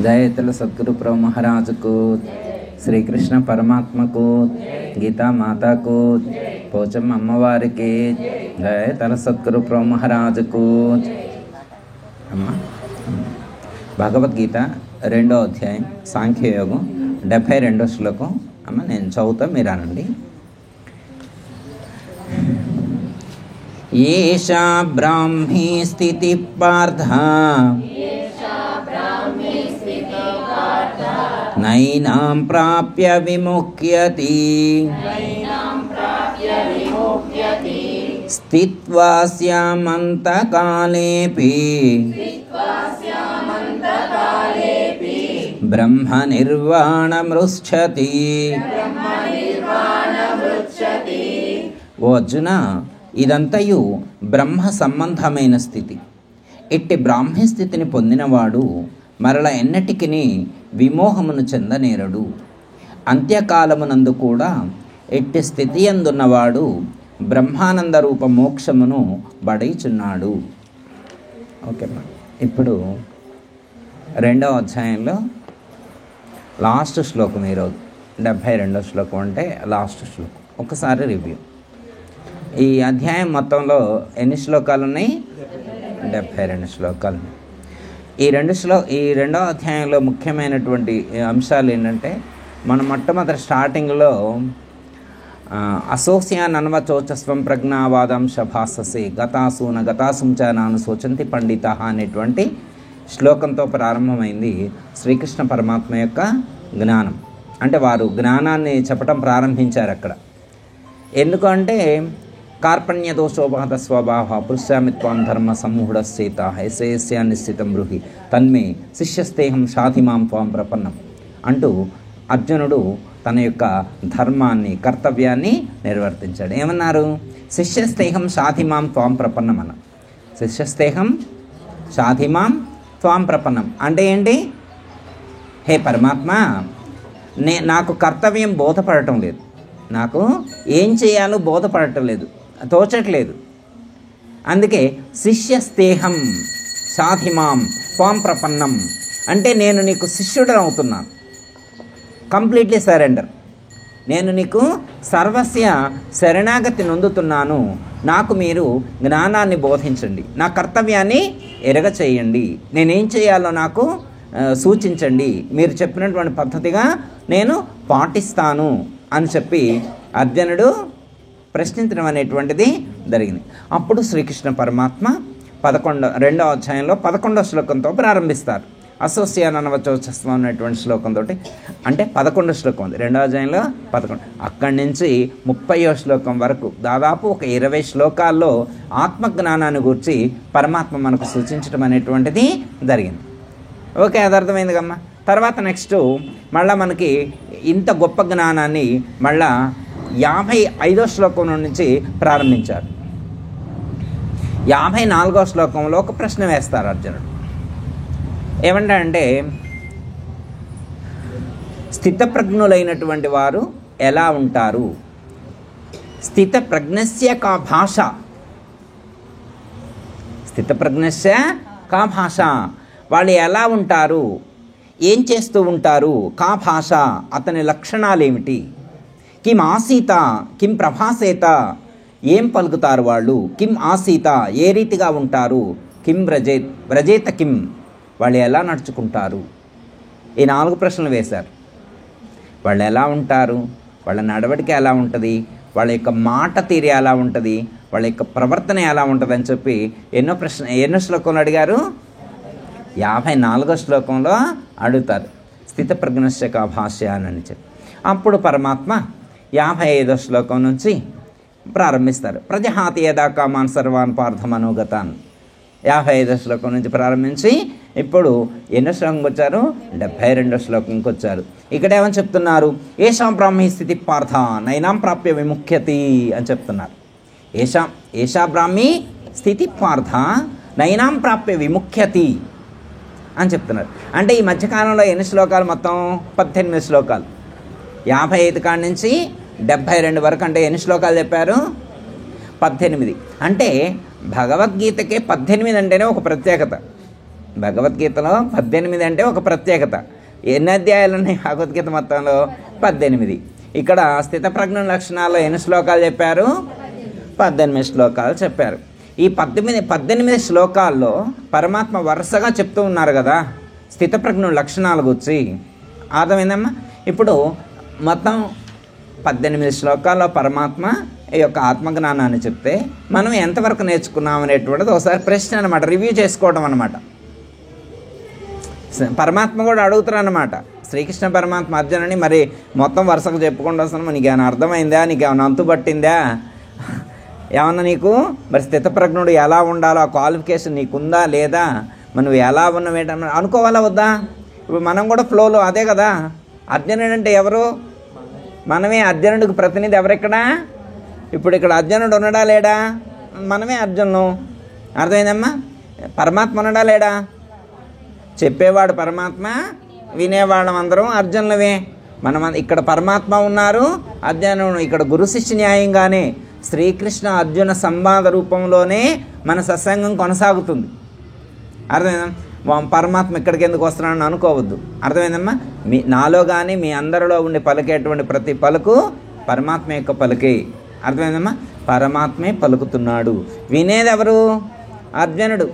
జయతుల సద్గురు ప్రభు మహారాజుకు, శ్రీకృష్ణ పరమాత్మకు, గీతా మాతకు, పోచమ్మ అమ్మవారికి, జయతుల సద్గురు ప్రభు మహారాజుకు. అమ్మ భగవద్గీత 2వ అధ్యాయం సాంఖ్యయోగం 72వ శ్లోకం. అమ్మ నేను చదువుతా, మీరు అనండి. ఏషా బ్రాహ్మీ స్థితి పార్థ నైనాం ప్రాప్య విముఖ్యతి స్థిత్వా స్యామంతకాలేపి బ్రహ్మ నిర్వాణమృచ్ఛతి. ఓ అర్జున, ఇదంతయు బ్రహ్మ సంబంధమైన స్థితి. ఇట్టి బ్రాహ్మీ స్థితిని పొందినవాడు మరల ఎన్నటికిని విమోహమును చెందనేరడు. అంత్యకాలమునందు కూడా ఎట్టి స్థితి అందున్నవాడు బ్రహ్మానంద రూప మోక్షమును బడైచున్నాడు. ఓకేమ్మా. ఇప్పుడు 2వ అధ్యాయంలో లాస్ట్ శ్లోకం, ఈరోజు 72వ శ్లోకం అంటే లాస్ట్ శ్లోకం. ఒకసారి రివ్యూ. ఈ అధ్యాయం మొత్తంలో ఎన్ని శ్లోకాలు ఉన్నాయి? 72 శ్లోకాలు ఉన్నాయి. ఈ 2వ అధ్యాయంలో ముఖ్యమైనటువంటి అంశాలు ఏంటంటే, మనం మొట్టమొదటి స్టార్టింగ్లో అసోస్యాన్ అన్వచోచస్వం ప్రజ్ఞావాదంశ భాససే గతాసూన గతాసుంచ నాను శోచంతి పండిత అనేటువంటి శ్లోకంతో ప్రారంభమైంది శ్రీకృష్ణ పరమాత్మ యొక్క జ్ఞానం. అంటే వారు జ్ఞానాన్ని చెప్పటం ప్రారంభించారు అక్కడ. ఎందుకంటే కార్పణ్య దోషోపాత స్వభావ పురుషామిత్వాం ధర్మ సమూఢశ్చేత హైసేస్యా నిశ్చితం బృహి తన్మే శిష్యస్తేహం షాధిమాం త్వాం ప్రపన్నం అంటూ అర్జునుడు తన యొక్క ధర్మాన్ని, కర్తవ్యాన్ని నిర్వర్తించాడు. ఏమన్నారు? శిష్యస్తేహం షాధిమాం త్వాం ప్రపన్నం అన్న. శిష్యస్తేహం షాధిమాం త్వాం ప్రపన్నం అంటే ఏంటి? హే పరమాత్మ, నాకు కర్తవ్యం బోధపడటం లేదు, నాకు ఏం చేయాలో బోధపడటం లేదు, తోచట్లేదు. అందుకే శిష్యస్తేహం సాధిమాం త్వాం ప్రపన్నం అంటే నేను నీకు శిష్యుడని అవుతున్నాను. Completely surrender. నేను నీకు సర్వస్య శరణాగతి నొందుతున్నాను. నాకు మీరు జ్ఞానాన్ని బోధించండి, నా కర్తవ్యాన్ని ఎరగ చేయండి, నేనేం చేయాలో నాకు సూచించండి, మీరు చెప్పినటువంటి పద్ధతిగా నేను పాటిస్తాను అని చెప్పి అర్జునుడు ప్రశ్నించడం అనేటువంటిది జరిగింది. అప్పుడు శ్రీకృష్ణ పరమాత్మ 2వ అధ్యాయంలో 11వ శ్లోకంతో ప్రారంభిస్తారు. అసోస్యాన్ అన్వచోచస్వం అనేటువంటి శ్లోకంతో, అంటే 11వ శ్లోకం ఉంది 2వ అధ్యాయంలో 11. అక్కడి నుంచి 30వ శ్లోకం వరకు దాదాపు ఒక 20 శ్లోకాల్లో ఆత్మజ్ఞానాన్ని గురించి పరమాత్మ మనకు సూచించడం అనేటువంటిది జరిగింది. ఓకే, అది అర్థమైంది కమ్మా. తర్వాత నెక్స్ట్ మళ్ళీ మనకి ఇంత గొప్ప జ్ఞానాన్ని మళ్ళా 55వ శ్లోకం నుంచి ప్రారంభించారు. 54వ శ్లోకంలో ఒక ప్రశ్న వేస్తారు అర్జునుడు. ఏమంటాడంటే, స్థితప్రజ్ఞులైనటువంటి వారు ఎలా ఉంటారు? స్థితప్రజ్ఞస్య కా భాష, స్థితప్రజ్ఞస్య కా భాష, వాళ్ళు ఎలా ఉంటారు, ఏం చేస్తూ ఉంటారు? కా భాష, అతని లక్షణాలు ఏమిటి? కిం ఆసీత కిం ప్రభాసేత, ఏం పలుకుతారు వాళ్ళు? కిం ఆసీత, ఏ రీతిగా ఉంటారు? కిం వ్రజేత కిం, వాళ్ళు ఎలా నడుచుకుంటారు? ఈ 4 ప్రశ్నలు వేశారు. వాళ్ళు ఎలా ఉంటారు, వాళ్ళ నడవడిక ఎలా ఉంటుంది, వాళ్ళ యొక్క మాట తీరు ఎలా ఉంటుంది, వాళ్ళ యొక్క ప్రవర్తన ఎలా ఉంటుంది అని చెప్పి ఎన్నో శ్లోకంలో అడిగారు? 54వ శ్లోకంలో అడుగుతారు స్థితప్రజ్ఞస్య కా భాష్య అని చెప్పి. అప్పుడు పరమాత్మ 55వ శ్లోకం నుంచి ప్రారంభిస్తారు. ప్రజహాతి యదా కామాన్ సర్వాన్ పార్థమనోగతాన్. 55వ శ్లోకం నుంచి ప్రారంభించి ఇప్పుడు ఎన్నో శ్లోకంకి వచ్చారు? 72వ శ్లోకంకి వచ్చారు. ఇక్కడ ఏమని చెప్తున్నారు? ఏషాం బ్రాహ్మీ స్థితి పార్థ నైనాం ప్రాప్య విముఖ్యతి అని చెప్తున్నారు. ఏషా బ్రాహ్మీ స్థితి పార్థ నైనాం ప్రాప్య విముఖ్యతి అని చెప్తున్నారు. అంటే ఈ మధ్యకాలంలో ఎన్ని శ్లోకాలు? మొత్తం 18 శ్లోకాలు. 55 కాడి నుంచి 72 వరకు అంటే ఎన్ని శ్లోకాలు చెప్పారు? 18. అంటే భగవద్గీతకే 18 అంటేనే ఒక ప్రత్యేకత. భగవద్గీతలో 18 అంటే ఒక ప్రత్యేకత. ఎన్ని అధ్యాయాలు ఉన్నాయి భగవద్గీత మొత్తంలో? 18. ఇక్కడ స్థితప్రజ్ఞ లక్షణాల్లో ఎన్ని శ్లోకాలు చెప్పారు? 18 శ్లోకాలు చెప్పారు. ఈ 18 శ్లోకాల్లో పరమాత్మ వరుసగా చెప్తూ ఉన్నారు కదా స్థితప్రజ్ఞ లక్షణాల గురించి. అర్థమైందమ్మా? ఇప్పుడు మొత్తం 18 శ్లోకాల్లో పరమాత్మ ఈ యొక్క ఆత్మజ్ఞానాన్ని చెప్తే మనం ఎంతవరకు నేర్చుకున్నాం అనేటువంటిది ఒకసారి ప్రశ్న అనమాట, రివ్యూ చేసుకోవడం అనమాట. పరమాత్మ కూడా అడుగుతారు అనమాట. శ్రీకృష్ణ పరమాత్మ అర్జునుని మరి మొత్తం వరుసగా చెప్పుకుంటూ వస్తున్నాం, నీకు ఏమైనా అర్థమైందా, నీకు ఏమైనా అంతు పట్టిందా, ఏమన్నా నీకు మరి స్థితప్రజ్ఞుడు ఎలా ఉండాలో ఆ క్వాలిఫికేషన్ నీకుందా లేదా, మనం ఎలా ఉన్నామేంటన్నా అనుకోవాలా వద్దా? ఇప్పుడు మనం కూడా ఫ్లోలో అదే కదా. అర్జునుడు అంటే ఎవరు? మనమే. అర్జునుడికి ప్రతినిధి ఎవరెక్కడ? ఇప్పుడు ఇక్కడ అర్జునుడు ఉన్నాడా లేడా? మనమే అర్జునుడు. అర్థమైందమ్మా? పరమాత్మ ఉన్నాడా లేడా? చెప్పేవాడు పరమాత్మ, వినేవాళ్ళం అందరం అర్జునులవే. మనం ఇక్కడ పరమాత్మ ఉన్నారు, అర్జునుడు. ఇక్కడ గురు శిష్య న్యాయంగానే శ్రీకృష్ణ అర్జున సంవాద రూపంలోనే మన సత్సంగం కొనసాగుతుంది. అర్థమైందా? పరమాత్మ ఇక్కడికి ఎందుకు వస్తున్నాడని అనుకోవద్దు. అర్థమైందమ్మా? నాలో కానీ మీ అందరిలో ఉండి పలికేటువంటి ప్రతి పలుకు పరమాత్మ యొక్క పలికే. అర్థమైందమ్మా? పరమాత్మే పలుకుతున్నాడు. వినేది ఎవరు? అర్జునుడు.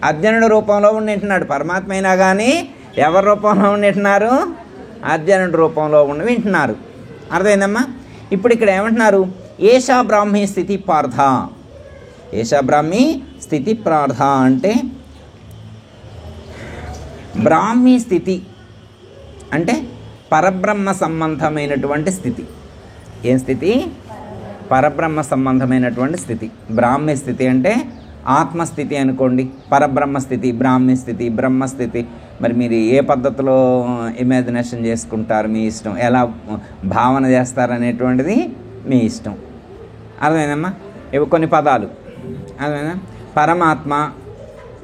అర్జునుడు రూపంలో ఉండి వింటున్నాడు. పరమాత్మ అయినా కానీ ఎవరి రూపంలో ఉండి వింటున్నారు? అర్జునుడి రూపంలో ఉండి వింటున్నారు. అర్థమైందమ్మా? ఇప్పుడు ఇక్కడ ఏమంటున్నారు? ఏషా బ్రాహ్మీ స్థితి పార్థ. ఏషా బ్రాహ్మీ స్థితి ప్రార్థ అంటే బ్రాహ్మీ స్థితి అంటే పరబ్రహ్మ సంబంధమైనటువంటి స్థితి. ఏం స్థితి? పరబ్రహ్మ సంబంధమైనటువంటి స్థితి. బ్రాహ్మీ స్థితి అంటే ఆత్మస్థితి అనుకోండి, పరబ్రహ్మ స్థితి, బ్రాహ్మీ స్థితి, బ్రహ్మస్థితి. మరి మీరు ఏ పద్ధతిలో ఇమాజినేషన్ చేసుకుంటారు మీ ఇష్టం, ఎలా భావన చేస్తారనేటువంటిది మీ ఇష్టం. అర్థమైందమ్మా? ఇవి కొన్ని పదాలు. అర్థమైందా? పరమాత్మ,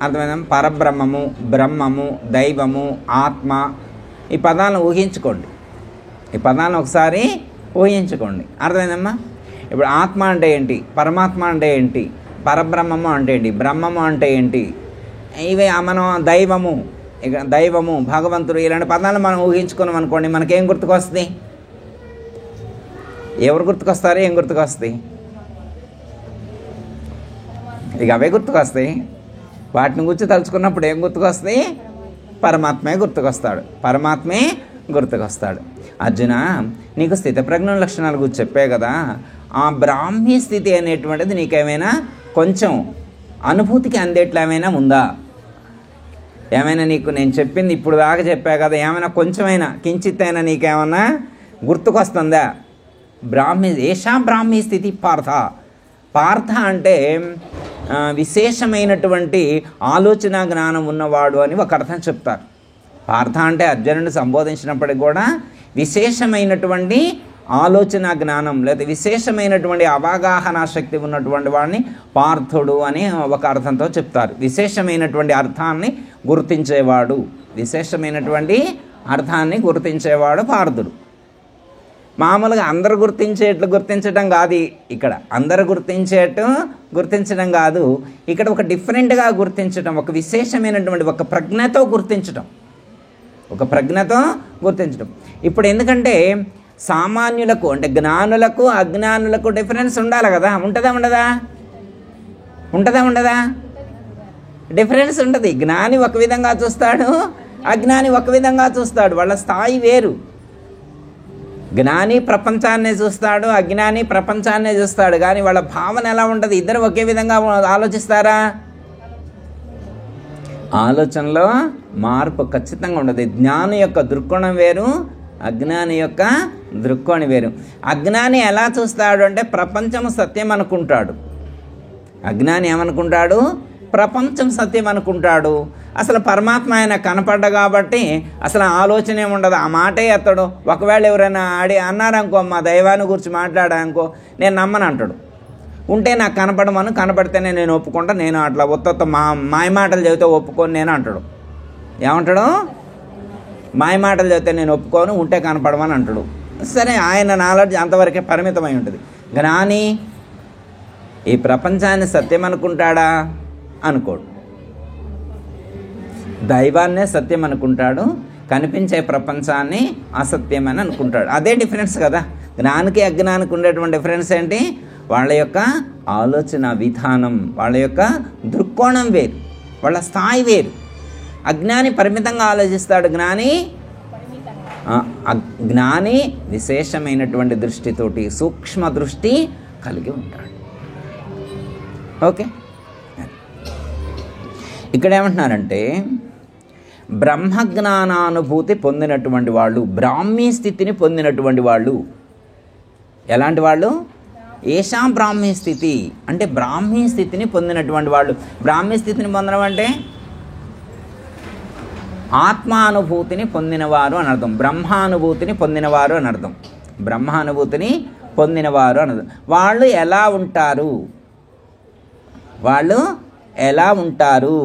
అర్థమైందా? పరబ్రహ్మము, బ్రహ్మము, దైవము, ఆత్మ. ఈ పదాలను ఊహించుకోండి. ఈ పదాలను ఒకసారి ఊహించుకోండి. అర్థమైందమ్మా? ఇప్పుడు ఆత్మ అంటే ఏంటి, పరమాత్మ అంటే ఏంటి, పరబ్రహ్మము అంటే ఏంటి, బ్రహ్మము అంటే ఏంటి, ఇవి మనం దైవము, ఇక దైవము, భగవంతుడు, ఇలాంటి పదాలను మనం ఊహించుకున్నాం అనుకోండి, మనకేం గుర్తుకొస్తుంది? ఎవరు గుర్తుకొస్తారు? ఏం గుర్తుకొస్తాయి? ఇక అవే గుర్తుకొస్తాయి. వాటిని గురించి తలుచుకున్నప్పుడు ఏం గుర్తుకొస్తాయి? పరమాత్మే గుర్తుకొస్తాడు. పరమాత్మే గుర్తుకొస్తాడు. అర్జున, నీకు స్థితప్రజ్ఞ లక్షణాల గురించి చెప్పే కదా, ఆ బ్రాహ్మీ స్థితి అనేటువంటిది నీకేమైనా కొంచెం అనుభూతికి అందేట్లు ఏమైనా ఉందా? ఏమైనా నీకు నేను చెప్పింది ఇప్పుడు దాకా చెప్పా కదా, ఏమైనా కొంచెమైనా కించిత్ అయినా నీకేమన్నా గుర్తుకొస్తుందా? ఏషా బ్రాహ్మీ స్థితి పార్థ. పార్థ అంటే విశేషమైనటువంటి ఆలోచన జ్ఞానం ఉన్నవాడు అని ఒక అర్థం చెప్తారు. పార్థ అంటే అర్జునుడిని సంబోధించినప్పటికి కూడా విశేషమైనటువంటి ఆలోచన జ్ఞానం లేదా విశేషమైనటువంటి అవగాహన శక్తి ఉన్నటువంటి వాడిని పార్థుడు అని ఒక అర్థంతో చెప్తారు. విశేషమైనటువంటి అర్థాన్ని గుర్తించేవాడు, విశేషమైనటువంటి అర్థాన్ని గుర్తించేవాడు పార్థుడు. మామూలుగా అందరు గుర్తించేట్లు గుర్తించడం కాదు ఇక్కడ. అందరు గుర్తించడం కాదు ఇక్కడ. ఒక డిఫరెంట్గా గుర్తించడం, ఒక విశేషమైనటువంటి ఒక ప్రజ్ఞతో గుర్తించడం, ఒక ప్రజ్ఞతో గుర్తించడం. ఇప్పుడు ఎందుకంటే సామాన్యులకు అంటే జ్ఞానులకు అజ్ఞానులకు డిఫరెన్స్ ఉండాలి కదా. ఉంటుందా? డిఫరెన్స్ ఉంటుంది. జ్ఞాని ఒక విధంగా చూస్తాడు, అజ్ఞాని ఒక విధంగా చూస్తాడు. వాళ్ళ స్థాయి వేరు. జ్ఞాని ప్రపంచాన్నే చూస్తాడు, అజ్ఞాని ప్రపంచాన్నే చూస్తాడు. కానీ వాళ్ళ భావన ఎలా ఉంటుంది? ఇద్దరు ఒకే విధంగా ఆలోచిస్తారా? ఆలోచనలో మార్పు ఖచ్చితంగా ఉండదు. జ్ఞాని యొక్క దృక్కోణం వేరు, అజ్ఞాని యొక్క దృక్కోణం వేరు. అజ్ఞాని ఎలా చూస్తాడు అంటే ప్రపంచం సత్యం అనుకుంటాడు. అజ్ఞాని ఏమనుకుంటాడు? ప్రపంచం సత్యం అనుకుంటాడు. అసలు పరమాత్మ ఆయన కనపడ్డ కాబట్టి అసలు ఆలోచన ఏముండదు, ఆ మాటే ఎత్తడు. ఒకవేళ ఎవరైనా అన్నారనుకో, మా దైవాన్ని గురించి మాట్లాడానుకో, నేను నమ్మను అంటాడు. ఉంటే నాకు కనపడమను, కనపడితేనే నేను ఒప్పుకుంటా, నేను అట్లా ఒత్త మాయ మాటలు చెబితే ఒప్పుకొని నేను అంటాడు. ఏమంటాడు? మాయ మాటలు చెబితే నేను ఒప్పుకోను, ఉంటే కనపడమని అంటాడు. సరే, ఆయన నాలెడ్జ్ అంతవరకే పరిమితమై ఉంటుంది. జ్ఞాని ఈ ప్రపంచాన్ని సత్యం అనుకుంటాడా? అనుకోడు. దైవాన్నే సత్యం అనుకుంటాడు, కనిపించే ప్రపంచాన్ని అసత్యం అని అనుకుంటాడు. అదే డిఫరెన్స్ కదా. జ్ఞానికి అజ్ఞానికి ఉండేటువంటి డిఫరెన్స్ ఏంటి? వాళ్ళ యొక్క ఆలోచన విధానం, వాళ్ళ యొక్క దృక్కోణం వేరు, వాళ్ళ స్థాయి వేరు. అజ్ఞాని పరిమితంగా ఆలోచిస్తాడు, జ్ఞాని విశేషమైనటువంటి దృష్టితోటి సూక్ష్మ దృష్టి కలిగి ఉంటాడు. ఓకే, ఇక్కడ ఏమంటున్నారంటే బ్రహ్మజ్ఞానానుభూతి పొందినటువంటి వాళ్ళు, బ్రాహ్మీ స్థితిని పొందినటువంటి వాళ్ళు. ఎలాంటి వాళ్ళు? ఏషాం బ్రాహ్మీ స్థితి అంటే బ్రాహ్మీ స్థితిని పొందినటువంటి వాళ్ళు. బ్రాహ్మీ స్థితిని పొందడం అంటే ఆత్మానుభూతిని పొందినవారు అని అర్థం, బ్రహ్మానుభూతిని పొందినవారు అని అర్థం, బ్రహ్మానుభూతిని పొందినవారు అని అర్థం. వాళ్ళు ఎలా ఉంటారు? వాళ్ళు ఎలా ఉంటారు?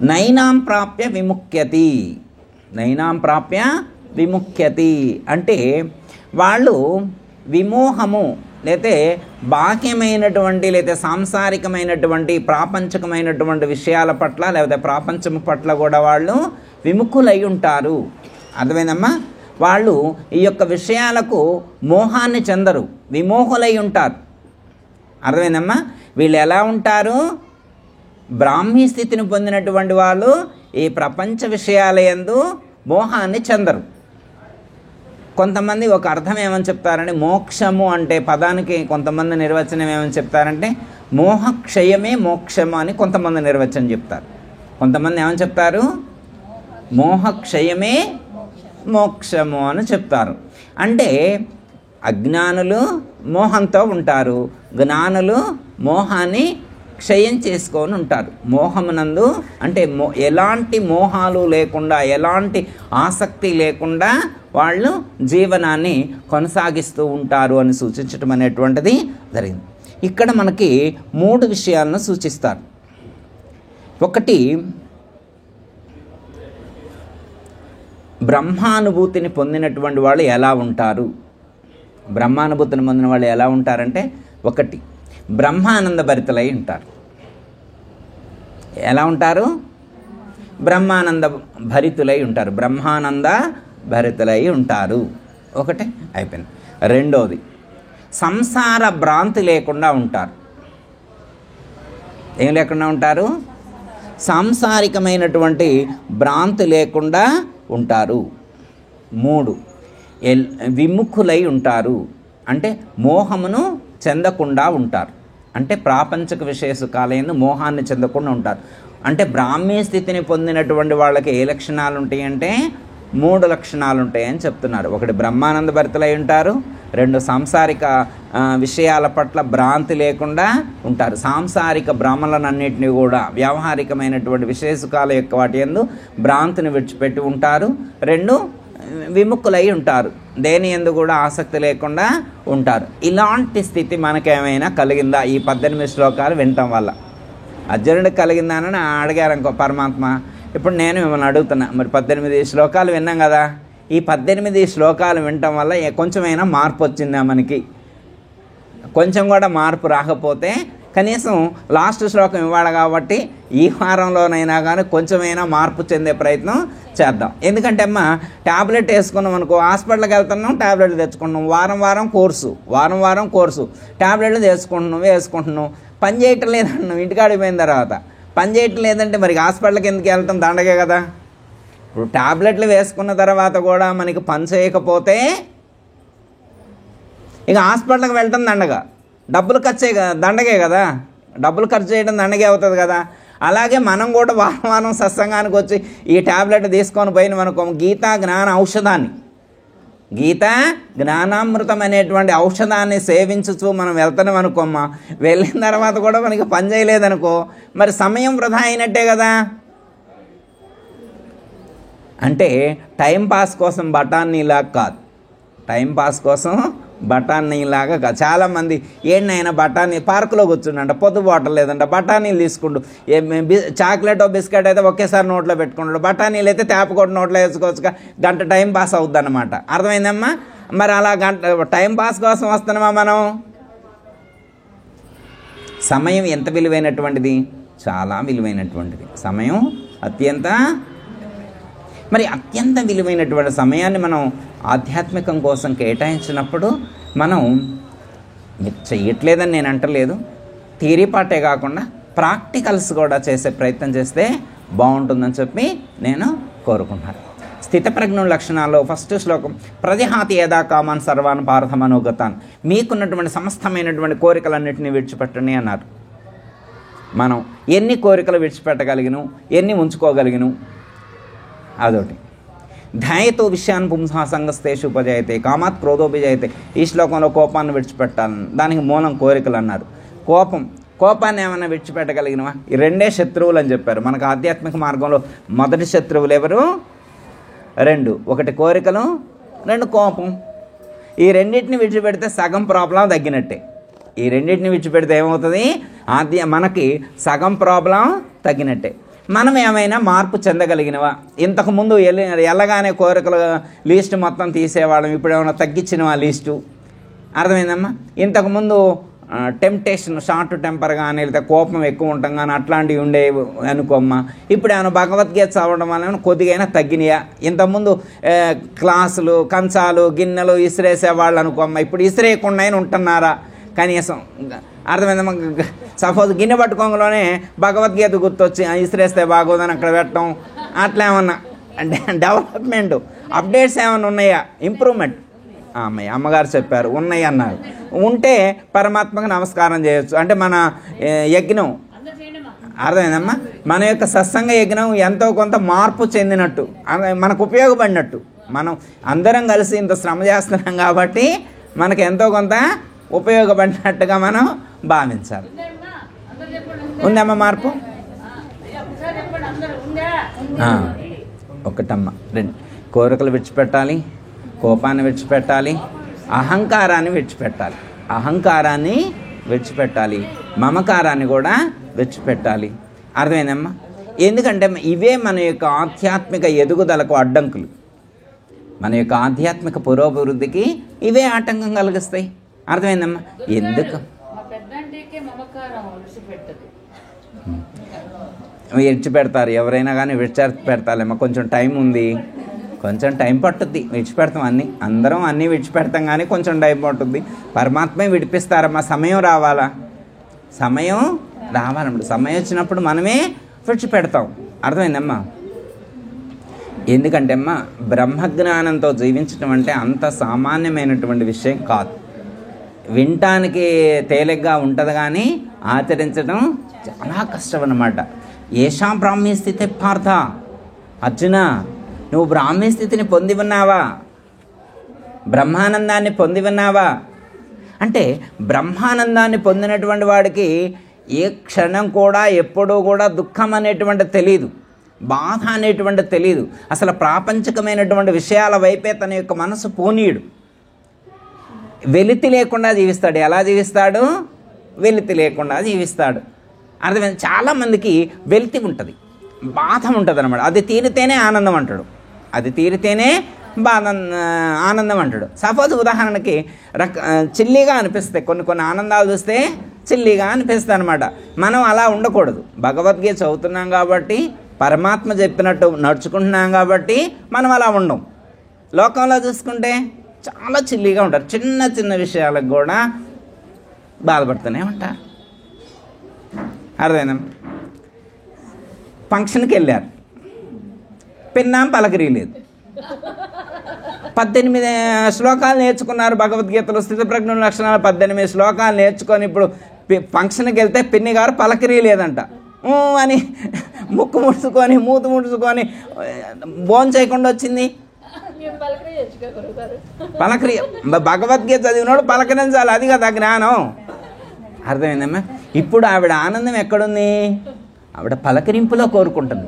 నైనాం ప్రాప్య విముఖ్యతి, నైనాం ప్రాప్య విముఖ్యతి అంటే వాళ్ళు విమోహము లేతే బాహ్యమైనటువంటి లేదా సాంసారికమైనటువంటి ప్రాపంచకమైనటువంటి విషయాల పట్ల లేకపోతే ప్రాపంచం పట్ల కూడా వాళ్ళు విముఖులై ఉంటారు. అర్థమైందమ్మా? వాళ్ళు ఈ యొక్క విషయాలకు మోహాన్ని చెందరు, విమోహులై ఉంటారు. అర్థమైందమ్మా? వీళ్ళు ఎలా ఉంటారు? బ్రాహ్మీ స్థితిని పొందినటువంటి వాళ్ళు ఈ ప్రపంచ విషయాల యందు మోహాన్ని చెందరు. కొంతమంది ఒక అర్థం ఏమని చెప్తారంటే, మోక్షము అంటే పదానికి కొంతమంది నిర్వచనం ఏమని చెప్తారంటే మోహక్షయమే మోక్షము అని కొంతమంది నిర్వచనం చెప్తారు. కొంతమంది ఏమని చెప్తారు? మోహక్షయమే మోక్షము అని చెప్తారు. అంటే అజ్ఞానులు మోహంతో ఉంటారు, జ్ఞానులు మోహాన్ని క్షయం చేసుకొని ఉంటారు. మోహమునందు అంటే ఎలాంటి మోహాలు లేకుండా, ఎలాంటి ఆసక్తి లేకుండా వాళ్ళు జీవనాన్ని కొనసాగిస్తూ ఉంటారు అని సూచించటం అనేటువంటిది జరిగింది. ఇక్కడ మనకి 3 విషయాలను సూచిస్తారు. ఒకటి, బ్రహ్మానుభూతిని పొందినటువంటి వాళ్ళు ఎలా ఉంటారు? బ్రహ్మానుభూతిని పొందిన వాళ్ళు ఎలా ఉంటారంటే, ఒకటి, బ్రహ్మానంద భరితులై ఉంటారు. ఎలా ఉంటారు? బ్రహ్మానంద భరితులై ఉంటారు, బ్రహ్మానంద భరితులై ఉంటారు. ఒకటే అయిపోయింది. రెండోది, సంసార భ్రాంతి లేకుండా ఉంటారు. ఏం లేకుండా ఉంటారు? సాంసారికమైనటువంటి భ్రాంతి లేకుండా ఉంటారు. 3, విముఖులై ఉంటారు అంటే మోహమును చెందకుండా ఉంటారు. అంటే ప్రాపంచక విషయ సుఖాలయందు మోహాన్ని చెందకుండా ఉంటారు. అంటే బ్రాహ్మీ స్థితిని పొందినటువంటి వాళ్ళకి ఏ లక్షణాలు ఉంటాయంటే 3 లక్షణాలు ఉంటాయని చెప్తున్నారు. ఒకటి, బ్రహ్మానంద భరితులై ఉంటారు. 2, సాంసారిక విషయాల పట్ల భ్రాంతి లేకుండా ఉంటారు. సాంసారిక భ్రమలనన్నింటినీ కూడా వ్యావహారికమైనటువంటి విషయ సుఖాల యొక్క వాటి యందు భ్రాంతిని విడిచిపెట్టి ఉంటారు. 2, విముఖులై ఉంటారు, దేని యందు కూడా ఆసక్తి లేకుండా ఉంటారు. ఇలాంటి స్థితి మనకేమైనా కలిగిందా ఈ 18 శ్లోకాలు వినటం వల్ల? అర్జునుడికి కలిగిందా అని అడిగారు అనుకో పరమాత్మ. ఇప్పుడు నేను మిమ్మల్ని అడుగుతున్నా, మరి 18 శ్లోకాలు విన్నాం కదా, ఈ 18 శ్లోకాలు వినటం వల్ల కొంచెమైనా మార్పు వచ్చిందా మనకి? కొంచెం కూడా మార్పు రాకపోతే కనీసం లాస్ట్ శ్లోకం ఇవ్వాలి కాబట్టి ఈ వారంలోనైనా కానీ కొంచెమైనా మార్పు చెందే ప్రయత్నం చేద్దాం. ఎందుకంటే అమ్మ, ట్యాబ్లెట్ వేసుకున్నాం అనుకో, హాస్పిటల్కి వెళ్తున్నాం, ట్యాబ్లెట్లు తెచ్చుకుంటున్నాం, వారం వారం కోర్సు ట్యాబ్లెట్లు వేసుకుంటున్నాం, పని చేయటం లేదన్నాం. ఇంటికాడికి పోయిన తర్వాత పని చేయటం లేదంటే మరి హాస్పిటల్కి ఎందుకు వెళ్తాం? దండగే కదా. ఇప్పుడు ట్యాబ్లెట్లు వేసుకున్న తర్వాత కూడా మనకి పని చేయకపోతే ఇక హాస్పిటల్కి వెళ్ళటం దండగా, డబ్బులు దండగే కదా, డబ్బులు ఖర్చు చేయడం దండగే అవుతుంది కదా. అలాగే మనం కూడా వారం సత్సంగానికి వచ్చి ఈ ట్యాబ్లెట్ తీసుకొని పోయిన మనకు గీతా జ్ఞాన ఔషధాన్ని, గీతా జ్ఞానామృతం అనేటువంటి ఔషధాన్ని సేవించుతూ మనం వెళ్తున్నాం అనుకోమ్మా, వెళ్ళిన తర్వాత కూడా మనకి పని చేయలేదనుకో, మరి సమయం వృధా అయినట్టే కదా. అంటే టైంపాస్ కోసం బఠానీలాగా కాదు, టైంపాస్ కోసం బఠానీలాగా కాదు. చాలామంది ఏంటైనా బఠానీ పార్కులో కూర్చుండంట, పొద్దు బాటలు లేదంట, బఠానీలు తీసుకుంటూ చాక్లెట్ బిస్కెట్ అయితే ఒకేసారి నోట్లో పెట్టుకుంటాడు, బఠానీలు అయితే తేపకొట్టి నోట్లో వేసుకోవచ్చుగా, గంట టైం పాస్ అవుద్ది అన్నమాట. అర్థమైందమ్మా? మరి అలా గంట టైం పాస్ కోసం వస్తున్నామా మనం? సమయం ఎంత విలువైనటువంటిది చాలా విలువైనటువంటిది. సమయం అత్యంత మరి అత్యంత విలువైనటువంటి సమయాన్ని మనం ఆధ్యాత్మికం కోసం కేటాయించినప్పుడు మనం మీరు చెయ్యట్లేదని నేను అంటలేదు, థియరీ పార్టే కాకుండా ప్రాక్టికల్స్ కూడా చేసే ప్రయత్నం చేస్తే బాగుంటుందని చెప్పి నేను కోరుకుంటున్నాను. స్థితప్రజ్ఞుల లక్షణాల్లో ఫస్ట్ శ్లోకం, ప్రతిహాతి యదా కామాన్ సర్వాన్ పార్థమనోగతాన్, మీకున్నటువంటి సమస్తమైనటువంటి కోరికలన్నింటినీ విడిచిపెట్టండి అన్నారు. మనం ఎన్ని కోరికలు విడిచిపెట్టగలిగిను, ఎన్ని ఉంచుకోగలిగిను, అదొకటి. ధ్యాయతో విషయాన్ని పుంసాసంగస్తేషు ఉపజయతే కామాత్ క్రోధోపజయతే, ఈ శ్లోకంలో కోపాన్ని విడిచిపెట్టాలని, దానికి మూలం కోరికలు అన్నారు. కోపాన్ని ఏమైనా విడిచిపెట్టగలిగినవా? ఈ రెండే శత్రువులు అని చెప్పారు. మనకు ఆధ్యాత్మిక మార్గంలో మొదటి శత్రువులు ఎవరు? రెండు, ఒకటి కోరికలు, రెండు కోపం. ఈ రెండింటిని విడిచిపెడితే సగం ప్రాబ్లం తగ్గినట్టే. ఈ రెండింటిని విడిచిపెడితే ఏమవుతుంది? మనకి సగం ప్రాబ్లం తగ్గినట్టే. మనం ఏమైనా మార్పు చెందగలిగినవా? ఇంతకుముందు వెళ్ళగానే కోరికల లిస్టు మొత్తం తీసేవాళ్ళం, ఇప్పుడు ఏమైనా తగ్గించినవా లిస్టు? అర్థమైందమ్మా? ఇంతకుముందు టెంప్టేషన్, షార్ట్ టెంపర్ కానీ లేకపోతే కోపం ఎక్కువ ఉంటాం కానీ అట్లాంటివి ఉండేవి అనుకోమ్మా. ఇప్పుడు ఏమైనా భగవద్గీత చదవడం వల్ల కొద్దిగైనా తగ్గినాయా? ఇంతకుముందు క్లాసులు, కంచాలు, గిన్నెలు ఇసిరేసేవాళ్ళు అనుకోమ్మా, ఇప్పుడు ఇసిరేయకుండా ఉంటున్నారా కనీసం? అర్థమైందమ్మా? సపోజ్ గిన్నె పట్టుకోంగలోనే భగవద్గీత గుర్తొచ్చి ఇసిరేస్తే బాగోదని అక్కడ పెట్టడం, అట్లా ఏమన్నా అంటే డెవలప్మెంట్, అప్డేట్స్ ఏమైనా ఉన్నాయా? ఇంప్రూవ్మెంట్ అమ్మగారు చెప్పారు ఉన్నాయి అన్నారు. ఉంటే పరమాత్మకు నమస్కారం చేయొచ్చు. అంటే మన యజ్ఞం అర్థమైందమ్మా, మన యొక్క సత్సంగ యజ్ఞం ఎంతో కొంత మార్పు చెందినట్టు, మనకు ఉపయోగపడినట్టు. మనం అందరం కలిసి ఇంత శ్రమ చేస్తున్నాం కాబట్టి మనకు ఎంతో కొంత ఉపయోగపడినట్టుగా మనం భావించాలి. ఉందమ్మా మార్పు? ఒకటమ్మా. రెండు, కోరికలు విడిచిపెట్టాలి, కోపాన్ని విడిచిపెట్టాలి, అహంకారాన్ని విడిచిపెట్టాలి. అహంకారాన్ని విడిచిపెట్టాలి, మమకారాన్ని కూడా విడిచిపెట్టాలి. అర్థమైందమ్మా? ఎందుకంటే ఇవే మన యొక్క ఆధ్యాత్మిక ఎదుగుదలకు అడ్డంకులు. మన యొక్క ఆధ్యాత్మిక పురోభివృద్ధికి ఇవే ఆటంకం కలిగిస్తాయి. అర్థమైందమ్మా? ఎందుకు విడిచిపెడతారు ఎవరైనా కానీ, విడిచిపెడతారేమో, కొంచెం టైం ఉంది, కొంచెం టైం పట్టుద్ది, విడిచిపెడతాం. అందరం అన్నీ విడిచిపెడతాం కానీ కొంచెం టైం పట్టుద్ది. పరమాత్మే విడిపిస్తారమ్మా. సమయం రావాలా? సమయం రావాలన్నమాట. సమయం వచ్చినప్పుడు మనమే విడిచిపెడతాం. అర్థమైందమ్మా? ఎందుకంటే అమ్మా, బ్రహ్మజ్ఞానంతో జీవించడం అంటే అంత సామాన్యమైనటువంటి విషయం కాదు. వినటానికి తేలిగ్గా ఉంటుంది కానీ ఆచరించడం చాలా కష్టం అన్నమాట. ఏషా బ్రాహ్మీ స్థితి పార్థ, అర్జున నువ్వు బ్రాహ్మీ స్థితిని పొంది ఉన్నావా? బ్రహ్మానందాన్ని పొంది ఉన్నావా? అంటే బ్రహ్మానందాన్ని పొందినటువంటి వాడికి ఏ క్షణం కూడా ఎప్పుడూ కూడా దుఃఖం అనేటువంటి తెలియదు, బాధ అనేటువంటి తెలియదు. అసలు ప్రాపంచికమైనటువంటి విషయాల వైపే తన యొక్క మనసు పోనీయుడు. వెలితి లేకుండా జీవిస్తాడు. ఎలా జీవిస్తాడు? వెలితి లేకుండా జీవిస్తాడు. అర్థమైంది? చాలామందికి వెలితి ఉంటుంది, బాధ ఉంటుంది అన్నమాట. అది తీరితేనే ఆనందం అంటాడు, అది తీరితేనే ఆనందం అంటాడు. సపోజ్ ఉదాహరణకి చిల్లీగా అనిపిస్తాయి కొన్ని ఆనందాలు చూస్తే చిల్లీగా అనిపిస్తాయి అనమాట. మనం అలా ఉండకూడదు. భగవద్గీత చదువుతున్నాం కాబట్టి, పరమాత్మ చెప్పినట్టు నడుచుకుంటున్నాం కాబట్టి మనం అలా ఉండం. లోకంలో చూసుకుంటే చాలా చిల్లీగా ఉంటారు. చిన్న చిన్న విషయాలకు కూడా బాధపడుతూనే ఉంటారు. అర్థమైనా? ఫంక్షన్కి వెళ్ళారు, పిన్నాం పలకరీలేదు. 18 శ్లోకాలు నేర్చుకున్నారు భగవద్గీతలో. స్థితప్రజ్ఞుల లక్షణాలు 18 శ్లోకాలు నేర్చుకొని ఇప్పుడు ఫంక్షన్కి వెళ్తే పిన్ని గారు పలకరీలేదంట అని ముక్కు ముడుచుకొని మూతు ముడుచుకొని భోజనం చేయకుండా వచ్చింది. పలకరి భగవద్గీత చదివినోడు పలకరించాలి, అది కదా జ్ఞానం. అర్థమైందమ్మా? ఇప్పుడు ఆవిడ ఆనందం ఎక్కడుంది? ఆవిడ పలకరింపులో కోరుకుంటుంది.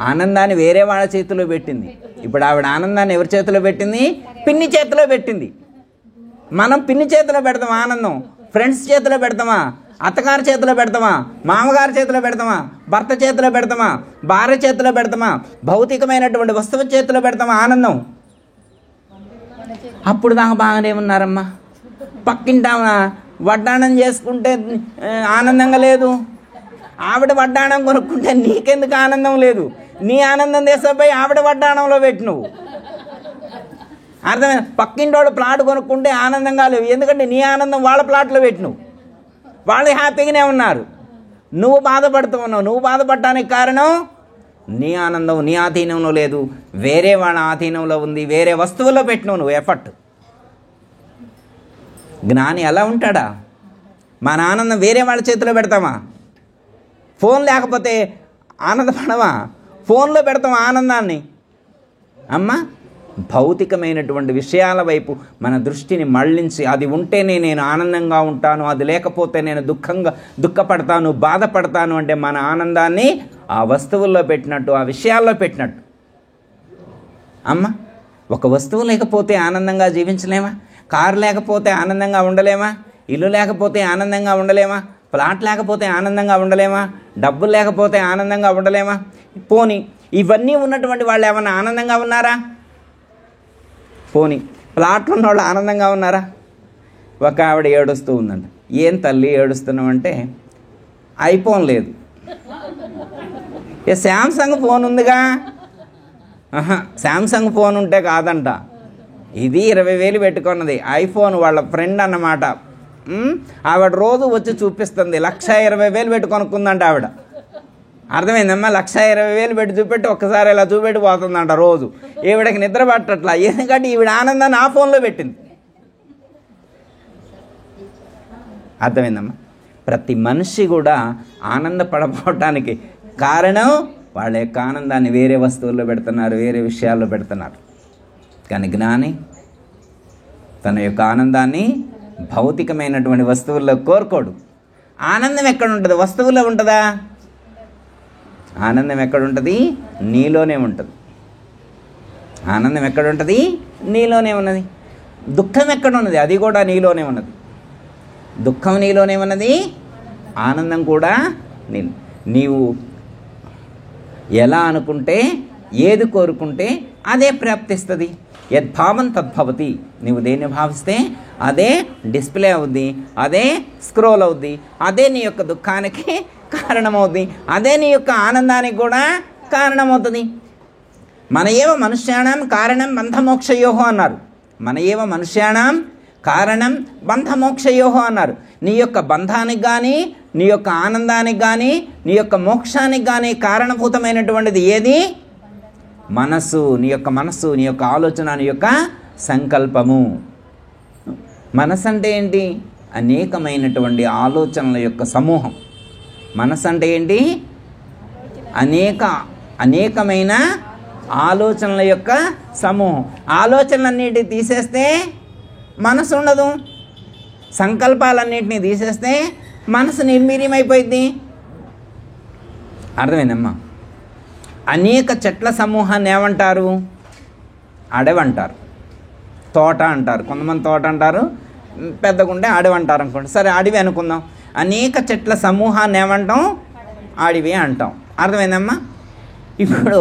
ఆనందాన్ని వేరే వాళ్ళ చేతిలో పెట్టింది. ఇప్పుడు ఆవిడ ఆనందాన్ని ఎవరి చేతిలో పెట్టింది? పిన్ని చేతిలో పెట్టింది. మనం పిన్ని చేతిలో పెడతాం ఆనందం, ఫ్రెండ్స్ చేతిలో పెడతామా? అత్తగారి చేతిలో పెడతామా? మామగారి చేతిలో పెడతామా? భర్త చేతిలో పెడతామా? భార్య చేతిలో పెడతామా? భౌతికమైనటువంటి వస్తువు చేతిలో పెడతామా ఆనందం? అప్పుడు దాకా బాగానే ఉన్నారమ్మా. పక్కింటామా వడ్డానం చేసుకుంటే ఆనందంగా లేదు, ఆవిడ వడ్డాణం కొనుక్కుంటే నీకెందుకు ఆనందం లేదు? నీ ఆనందం తీసుకుపోయి ఆవిడ వడ్డాణంలో పెట్టు నువ్వు. అర్థమైంది? పక్కింటోడు ప్లాట్ కొనుక్కుంటే ఆనందంగా లేవు, ఎందుకంటే నీ ఆనందం వాళ్ళ ప్లాట్లో పెట్టు నువ్వు. వాళ్ళు హ్యాపీగానే ఉన్నారు, నువ్వు బాధపడుతూ ఉన్నావు. నువ్వు బాధపడటానికి కారణం నీ ఆనందం నీ ఆధీనంలో లేదు, వేరే వాళ్ళ ఆధీనంలో ఉంది, వేరే వస్తువుల్లో పెట్టినావు నువ్వు ఎఫర్ట్. జ్ఞాని అలా ఉంటాడా? మన ఆనందం వేరే వాళ్ళ చేతిలో పెడతామా? ఫోన్ లేకపోతే ఆనందపడమా? ఫోన్లో పెడతాం ఆనందాన్ని. అమ్మ, భౌతికమైనటువంటి విషయాల వైపు మన దృష్టిని మళ్ళించి అది ఉంటేనే నేను ఆనందంగా ఉంటాను, అది లేకపోతే నేను దుఃఖపడతాను, బాధపడతాను అంటే మన ఆనందాన్ని ఆ వస్తువుల్లో పెట్టినట్టు, ఆ విషయాల్లో పెట్టినట్టు. అమ్మ, ఒక వస్తువు లేకపోతే ఆనందంగా జీవించలేమా? కారు లేకపోతే ఆనందంగా ఉండలేమా? ఇల్లు లేకపోతే ఆనందంగా ఉండలేమా? ప్లాట్ లేకపోతే ఆనందంగా ఉండలేమా? డబ్బులు లేకపోతే ఆనందంగా ఉండలేమా? పోనీ ఇవన్నీ ఉన్నటువంటి వాళ్ళు ఏమన్నా ఆనందంగా ఉన్నారా? పోనీ ప్లాట్లు ఉన్న వాళ్ళు ఆనందంగా ఉన్నారా? ఒక ఆవిడ ఏడుస్తూ ఉందంట. ఏం తల్లి ఏడుస్తున్నామంటే, ఐఫోన్ లేదు. శాంసంగ్ ఫోన్ ఉందిగా. శాంసంగ్ ఫోన్ ఉంటే కాదంట, ఇది 20,000 పెట్టుకున్నది ఐఫోన్. వాళ్ళ ఫ్రెండ్ అన్నమాట. ఆవిడ రోజు వచ్చి చూపిస్తుంది. 1,20,000 పెట్టి కొనుక్కుందంట ఆవిడ. అర్థమైందమ్మా? 1,20,000 పెట్టి చూపెట్టి ఒక్కసారి ఇలా చూపెట్టి పోతుందంట రోజు. ఈవిడకి నిద్ర పట్టట్లా, ఎందుకంటే ఈవిడ ఆనందాన్ని ఆ ఫోన్లో పెట్టింది. అర్థమైందమ్మా? ప్రతి మనిషి కూడా ఆనందపడపోవటానికి కారణం వాళ్ళ యొక్క ఆనందాన్ని వేరే వస్తువుల్లో పెడుతున్నారు, వేరే విషయాల్లో పెడుతున్నారు. కానీ జ్ఞాని తన యొక్క ఆనందాన్ని భౌతికమైనటువంటి వస్తువుల్లో కోరుకోడు. ఆనందం ఎక్కడ ఉంటుంది? వస్తువుల్లో ఉంటుందా? ఆనందం ఎక్కడుంటుంది? నీలోనే ఉంటుంది. ఆనందం ఎక్కడుంటుంది? నీలోనే ఉన్నది. దుఃఖం ఎక్కడ ఉన్నది? అది కూడా నీలోనే ఉన్నది. దుఃఖం నీలోనే ఉన్నది, ఆనందం కూడా నీవు ఎలా అనుకుంటే, ఏది కోరుకుంటే అదే ప్రాప్తిస్తుంది. యద్భావం తద్భవతి. నీవు దేన్ని భావిస్తే అదే డిస్ప్లే అవుద్ది, అదే స్క్రోల్ అవుద్ది, అదే నీ యొక్క దుఃఖానికి కారణమవుద్ది, అదే నీ యొక్క ఆనందానికి కూడా కారణమవుతుంది. మన ఏవ మనుష్యాణం కారణం బంధమోక్షయోహో అన్నారు. మన ఏవ మనుష్యాణం కారణం బంధమోక్షయోహో అన్నారు. నీ యొక్క బంధానికి కానీ, నీ యొక్క ఆనందానికి కానీ, నీ యొక్క మోక్షానికి కానీ కారణభూతమైనటువంటిది ఏది? మనస్సు. నీ యొక్క మనస్సు, నీ యొక్క ఆలోచన, నీ యొక్క సంకల్పము. మనస్సు అంటే ఏంటి? అనేకమైనటువంటి ఆలోచనల యొక్క సమూహం. మనస్సు అంటే ఏంటి? అనేకమైన ఆలోచనల యొక్క సమూహం. ఆలోచనలన్నిటిని తీసేస్తే మనసు ఉండదు, సంకల్పాలన్నింటినీ తీసేస్తే మనసు నిర్వీర్యమైపోయింది. అర్థమైందమ్మా? అనేక చెట్ల సమూహాన్ని ఏమంటారు? అడవి అంటారు, తోట అంటారు. కొంతమంది తోట అంటారు, పెద్దగుంటే అడవి అంటారు అనుకోండి. సరే, అడవి అనుకుందాం. అనేక చెట్ల సమూహాన్ని ఏమంటాం? అడవి అంటాం. అర్థమైందమ్మా? ఇప్పుడు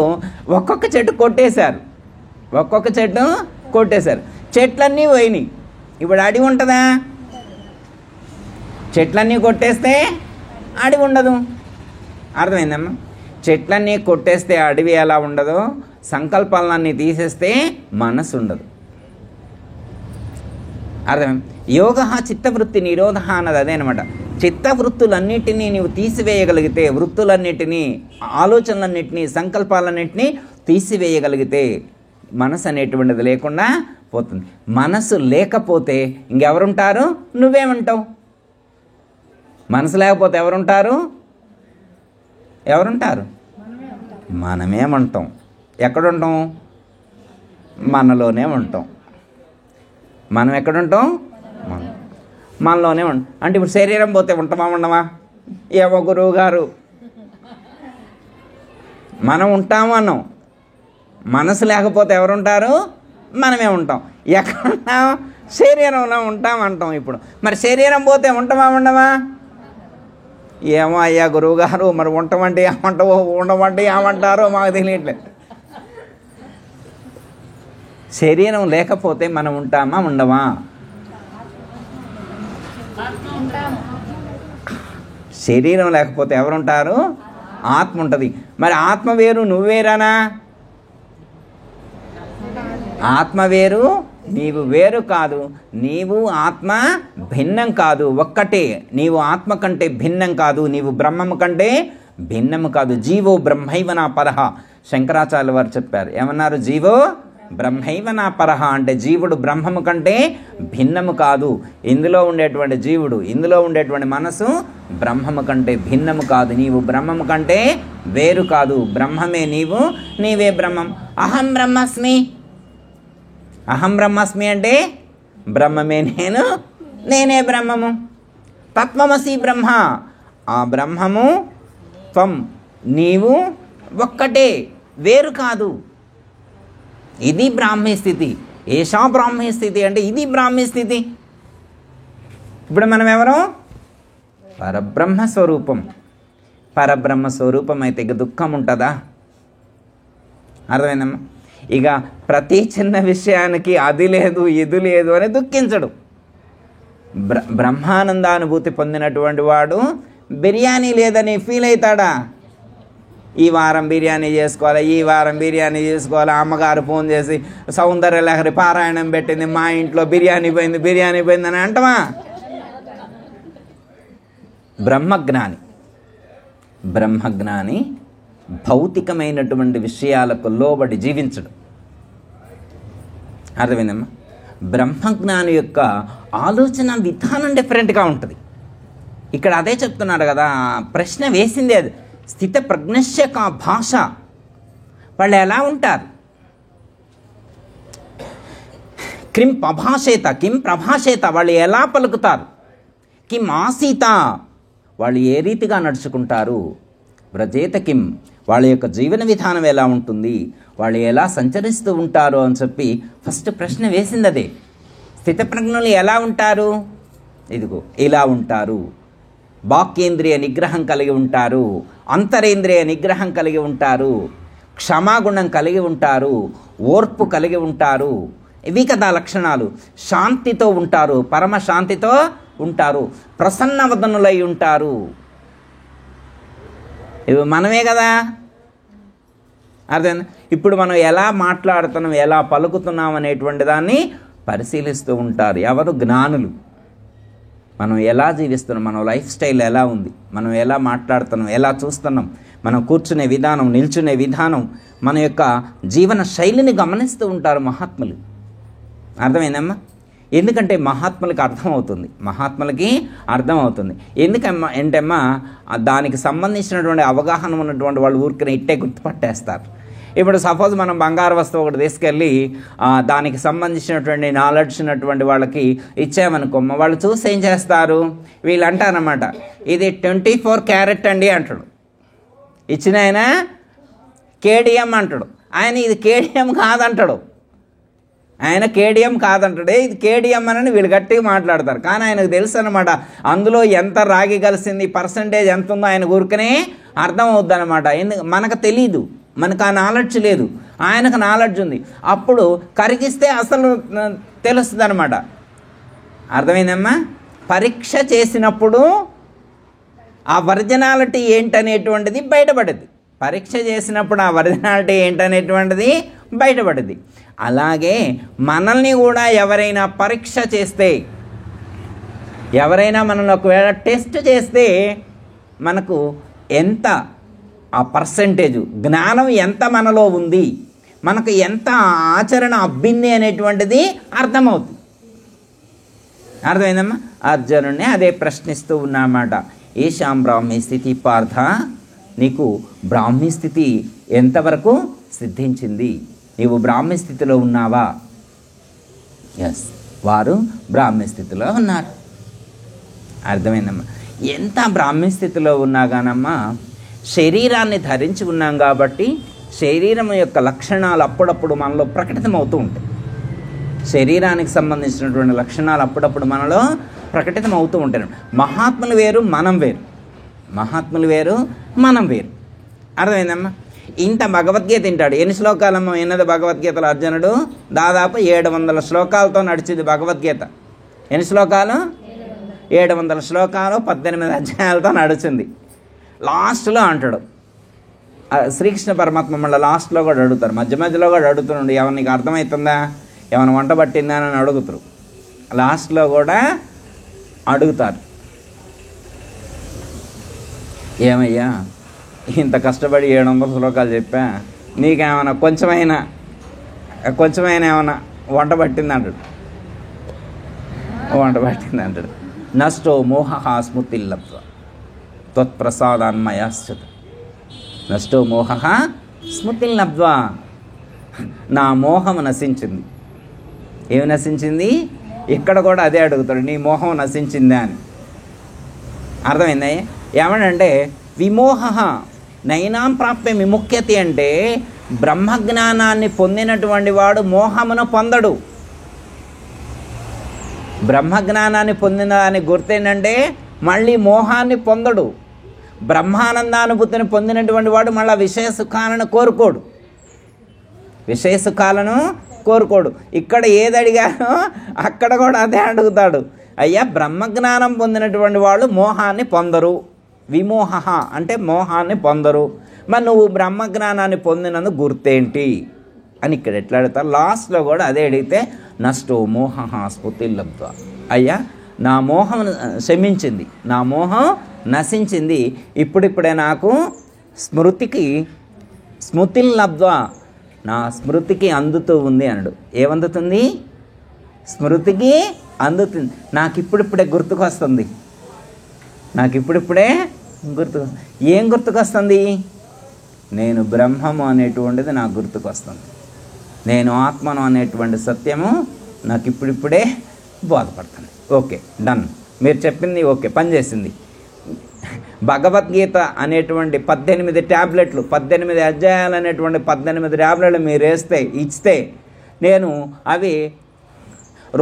ఒక్కొక్క చెట్టు కొట్టేశారు, ఒక్కొక్క చెట్టు కొట్టేశారు, చెట్లన్నీ పోయినాయి. ఇప్పుడు అడవి ఉంటుందా? చెట్లన్నీ కొట్టేస్తే అడవి ఉండదు. అర్థమైందమ్మా? చెట్లన్నీ కొట్టేస్తే అడవి ఎలా ఉండదో, సంకల్పాలన్నీ తీసేస్తే మనసు ఉండదు. అర్థం? యోగ చిత్తవృత్తి నిరోధ అన్నది అదే అనమాట. చిత్తవృత్తులన్నిటినీ నీవు తీసివేయగలిగితే, వృత్తులన్నిటినీ, ఆలోచనలన్నింటినీ, సంకల్పాలన్నింటినీ తీసివేయగలిగితే మనసు అనేటువంటిది లేకుండా పోతుంది. మనసు లేకపోతే ఇంకెవరుంటారు? నువ్వేమంటావు? మనసు లేకపోతే ఎవరుంటారు? మనమేమంటాం. ఎక్కడుంటాం? మనలోనే ఉంటాం. మనం ఎక్కడుంటాం? మనలోనే ఉంటాం. అంటే ఇప్పుడు శరీరం పోతే ఉంటామా ఉండమా? ఏమో గురువు గారు, మనం ఉంటాము అన్నాం. మనసు లేకపోతే ఎవరుంటారు? మనమే ఉంటాం. ఎక్కడుంటాం? శరీరంలో ఉంటామంటాం. ఇప్పుడు మరి శరీరం పోతే ఉంటామా ఉండమా? ఏమో అయ్యా గురువు గారు, మరి ఉండమంటే ఏమంటావో, ఉండమంటే ఏమంటారో మాకు తెలియట్లేదు. శరీరం లేకపోతే మనం ఉంటామా ఉండమా? శరీరం లేకపోతే ఎవరుంటారు? ఆత్మ ఉంటుంది. మరి ఆత్మ వేరు నువ్వు వేరానా? ఆత్మ వేరు నీవు వేరు కాదు. నీవు ఆత్మ భిన్నం కాదు, ఒక్కటే. నీవు ఆత్మ కంటే భిన్నం కాదు, నీవు బ్రహ్మము కంటే భిన్నము కాదు. జీవో బ్రహ్మైవ నా పరహ శంకరాచార్యుల వారు చెప్పారు. ఏమన్నారు? జీవో బ్రహ్మైవ నా పరహ అంటే జీవుడు బ్రహ్మము కంటే భిన్నము కాదు. ఇందులో ఉండేటువంటి జీవుడు, ఇందులో ఉండేటువంటి మనసు బ్రహ్మము కంటే భిన్నము కాదు. నీవు బ్రహ్మము కంటే వేరు కాదు. బ్రహ్మమే నీవు, నీవే బ్రహ్మం. అహం బ్రహ్మస్మి. అహం బ్రహ్మస్మి అంటే బ్రహ్మమే నేను, నేనే బ్రహ్మము. తత్వమసి బ్రహ్మ. ఆ బ్రహ్మము త్వం నీవు ఒక్కటే, వేరు కాదు. ఇది బ్రాహ్మీ స్థితి. ఏషా బ్రాహ్మీ స్థితి అంటే ఇది బ్రాహ్మీ స్థితి. ఇప్పుడు మనం ఎవరు? పరబ్రహ్మ స్వరూపం. పరబ్రహ్మ స్వరూపం అయితే ఇక దుఃఖం ఉంటుందా? అర్థమైందమ్మా? ఇక ప్రతి చిన్న విషయానికి అది లేదు ఇది లేదు అని దుఃఖించడు. బ్రహ్మానందానుభూతి పొందినటువంటి వాడు బిర్యానీ లేదని ఫీల్ అవుతాడా? ఈ వారం బిర్యానీ చేసుకోవాలి, ఈ వారం బిర్యానీ చేసుకోవాలి. అమ్మగారు ఫోన్ చేసి సౌందర్య లహరి పారాయణం పెట్టింది, మా ఇంట్లో బిర్యానీ పోయింది, బిర్యానీ పోయిందని అంటమా? బ్రహ్మజ్ఞాని. బ్రహ్మజ్ఞాని భౌతికమైనటువంటి విషయాలకు లోబడి జీవించడు. అర్థమైందమ్మా? బ్రహ్మజ్ఞాని యొక్క ఆలోచన విధానం డిఫరెంట్గా ఉంటుంది. ఇక్కడ అదే చెప్తున్నాడు కదా, ప్రశ్న వేసింది అది. స్థిత ప్రజ్ఞస్య కా భాష. వాళ్ళు ఎలా ఉంటారు? కిం ప్రభాషేత, కిం ప్రభాషేత వాళ్ళు ఎలా పలుకుతారు? కిం ఆసీత వాళ్ళు ఏ రీతిగా నడుచుకుంటారు? వ్రజేత కిం వాళ్ళ యొక్క జీవన విధానం ఎలా ఉంటుంది? వాళ్ళు ఎలా సంచరిస్తూ ఉంటారు అని చెప్పి ఫస్ట్ ప్రశ్న వేసింది అదే. స్థితప్రజ్ఞులు ఎలా ఉంటారు? ఇదిగో ఇలా ఉంటారు. వాక్యేంద్రియ నిగ్రహం కలిగి ఉంటారు, అంతరేంద్రియ నిగ్రహం కలిగి ఉంటారు, క్షమాగుణం కలిగి ఉంటారు, ఓర్పు కలిగి ఉంటారు. ఇవి కదా లక్షణాలు. శాంతితో ఉంటారు, పరమ శాంతితో ఉంటారు, ప్రసన్నవదనులై ఉంటారు. ఇవి మనమే కదా. అర్థం? ఇప్పుడు మనం ఎలా మాట్లాడుతున్నాం, ఎలా పలుకుతున్నాం అనేటువంటి దాన్ని పరిశీలిస్తూ ఉంటారు ఎవరు? జ్ఞానులు. మనం ఎలా జీవిస్తున్నాం, మన లైఫ్ స్టైల్ ఎలా ఉంది, మనం ఎలా మాట్లాడుతున్నాం, ఎలా చూస్తున్నాం, మనం కూర్చునే విధానం, నిల్చునే విధానం, మన యొక్క జీవన శైలిని గమనిస్తూ ఉంటారు మహాత్ములు. అర్థమైందమ్మా? ఎందుకంటే మహాత్ములకి అర్థమవుతుంది, మహాత్ములకి అర్థమవుతుంది. ఎందుకమ్మా ఏంటమ్మా, దానికి సంబంధించినటువంటి అవగాహన ఉన్నటువంటి వాళ్ళు ఊరికనే ఇట్టే గుర్తుపట్టేస్తారు. ఇప్పుడు సపోజ్ మనం బంగారు వస్తువు ఒకటి తీసుకెళ్ళి దానికి సంబంధించినటువంటి నాలెడ్జ్ ఉన్నటువంటి వాళ్ళకి ఇచ్చామనుకో, వాళ్ళు చూసి ఏం చేస్తారు? వీళ్ళు అంటారన్నమాట, ఇది 24 క్యారెట్ అండి అంటాడు. ఇచ్చిన ఆయన కేడిఎం అంటాడు, ఆయన ఇది కేడిఎం కాదంటాడు. ఆయన కేడిఎం కాదంటాడే, ఇది కేడిఎం అని వీళ్ళు గట్టిగా మాట్లాడతారు. కానీ ఆయనకు తెలుసు అనమాట అందులో ఎంత రాగి కలిసింది, పర్సంటేజ్ ఎంత ఉందో ఆయన ఊరికనే అర్థం అవుద్ది అనమాట. ఎందుకు మనకు తెలీదు, మనకు ఆ నాలెడ్జ్ లేదు, ఆయనకు నాలెడ్జ్ ఉంది. అప్పుడు కరిగిస్తే అసలు తెలుస్తుంది అనమాట. అర్థమైందమ్మా? పరీక్ష చేసినప్పుడు ఆ ఒరిజినాలిటీ ఏంటనేటువంటిది బయటపడింది. పరీక్ష చేసినప్పుడు ఆ ఒరిజినాలిటీ ఏంటనేటువంటిది బయటపడింది. అలాగే మనల్ని కూడా ఎవరైనా పరీక్ష చేస్తే, ఎవరైనా మనల్ని ఒకవేళ టెస్ట్ చేస్తే మనకు ఎంత ఆ పర్సంటేజు జ్ఞానం ఎంత మనలో ఉంది, మనకు ఎంత ఆచరణ అబ్బింది అనేటువంటిది అర్థమవుతుంది. అర్థమైందమ్మా? అర్జునుడిని అదే ప్రశ్నిస్తూ ఉన్నమాట. ఏషాం బ్రాహ్మీ స్థితి పార్థ, నీకు బ్రాహ్మీ స్థితి ఎంతవరకు సిద్ధించింది? నీవు బ్రాహ్మీ స్థితిలో ఉన్నావా? ఎస్, వారు బ్రాహ్మీ స్థితిలో ఉన్నారు. అర్థమైందమ్మా? ఎంత బ్రాహ్మీ స్థితిలో ఉన్నా కానమ్మా, శరీరాన్ని ధరించి ఉన్నాం కాబట్టి శరీరం యొక్క లక్షణాలు అప్పుడప్పుడు మనలో ప్రకటితమవుతూ ఉంటాయి. శరీరానికి సంబంధించినటువంటి లక్షణాలు అప్పుడప్పుడు మనలో ప్రకటితమవుతూ ఉంటాయి. మహాత్ములు వేరు, మనం వేరు. మహాత్ములు వేరు, మనం వేరు. అర్థమైందమ్మా? ఇంత భగవద్గీత తింటాడు. ఎన్ని శ్లోకాలమ్మా విన్నది భగవద్గీతలో అర్జునుడు? దాదాపు 700 శ్లోకాలతో నడిచింది భగవద్గీత. ఎన్ని శ్లోకాలు? 700 శ్లోకాలు 18 అధ్యాయాలతో నడిచింది. లాస్ట్లో అంటాడు శ్రీకృష్ణ పరమాత్మ, మళ్ళీ లాస్ట్లో కూడా అడుగుతారు, మధ్య మధ్యలో కూడా అడుగుతున్నాడు, ఏమన్నా నీకు అర్థమవుతుందా, ఏమైనా వంట పట్టిందా అని అడుగుతారు. లాస్ట్లో కూడా అడుగుతారు, ఏమయ్యా ఇంత కష్టపడి 700 శ్లోకాలు చెప్పా, నీకేమైనా కొంచెమైనా ఏమన్నా వంట పట్టింది అంటాడు. వంట పట్టింది అంటాడు. నష్టో మోహ స్మృతిల్లబ్ధ్వా త్వత్ప్రసాదాన్మయాశ్చ. నష్టో మోహ స్మృతిల్లబ్ధ్వా, నా మోహం నశించింది. ఏమి నశించింది? ఇక్కడ కూడా అదే అడుగుతాడు, నీ మోహం నశించిందా అని. అర్థమైందా? ఏమనంటే విమోహ నైనాం ప్రాప్య విముఖ్యతి అంటే బ్రహ్మజ్ఞానాన్ని పొందినటువంటి వాడు మోహమును పొందడు. బ్రహ్మజ్ఞానాన్ని పొందిన దాని గుర్తేంటంటే మళ్ళీ మోహాన్ని పొందడు. బ్రహ్మానందానుభూతిని పొందినటువంటి వాడు మళ్ళీ విషయ సుఖాలను కోరుకోడు. విషయ సుఖాలను కోరుకోడు. ఇక్కడ ఏది అడిగానో అక్కడ కూడా అదే అడుగుతాడు. అయ్యా, బ్రహ్మజ్ఞానం పొందినటువంటి వాళ్ళు మోహాన్ని పొందరు. విమోహ అంటే మోహాన్ని పొందరు. మరి నువ్వు బ్రహ్మజ్ఞానాన్ని పొందినందుకు గుర్తేంటి అని ఇక్కడ ఎట్లా అడుగుతారు. లాస్ట్లో కూడా అదే అడిగితే నష్టో మోహ స్మృతిల్లబ్ధ్వా, అయ్యా నా మోహం శమించింది, నా మోహం నశించింది, ఇప్పుడిప్పుడే నాకు స్మృతిల్లబ్ధ్వా, నా స్మృతికి అందుతూ ఉంది అన్నాడు. ఏమందుతుంది? స్మృతికి అందుతుంది. నాకు ఇప్పుడిప్పుడే గుర్తుకొస్తుంది. ఏం గుర్తుకొస్తుంది? నేను బ్రహ్మము అనేటువంటిది నాకు గుర్తుకొస్తుంది. నేను ఆత్మను అనేటువంటి సత్యము నాకు ఇప్పుడిప్పుడే బోధపడుతుంది. ఓకే, డన్, మీరు చెప్పింది ఓకే, పనిచేసింది. భగవద్గీత అనేటువంటి 18 ట్యాబ్లెట్లు, 18 అధ్యాయాలు అనేటువంటి 18 ట్యాబ్లెట్లు మీరు ఇస్తే నేను అవి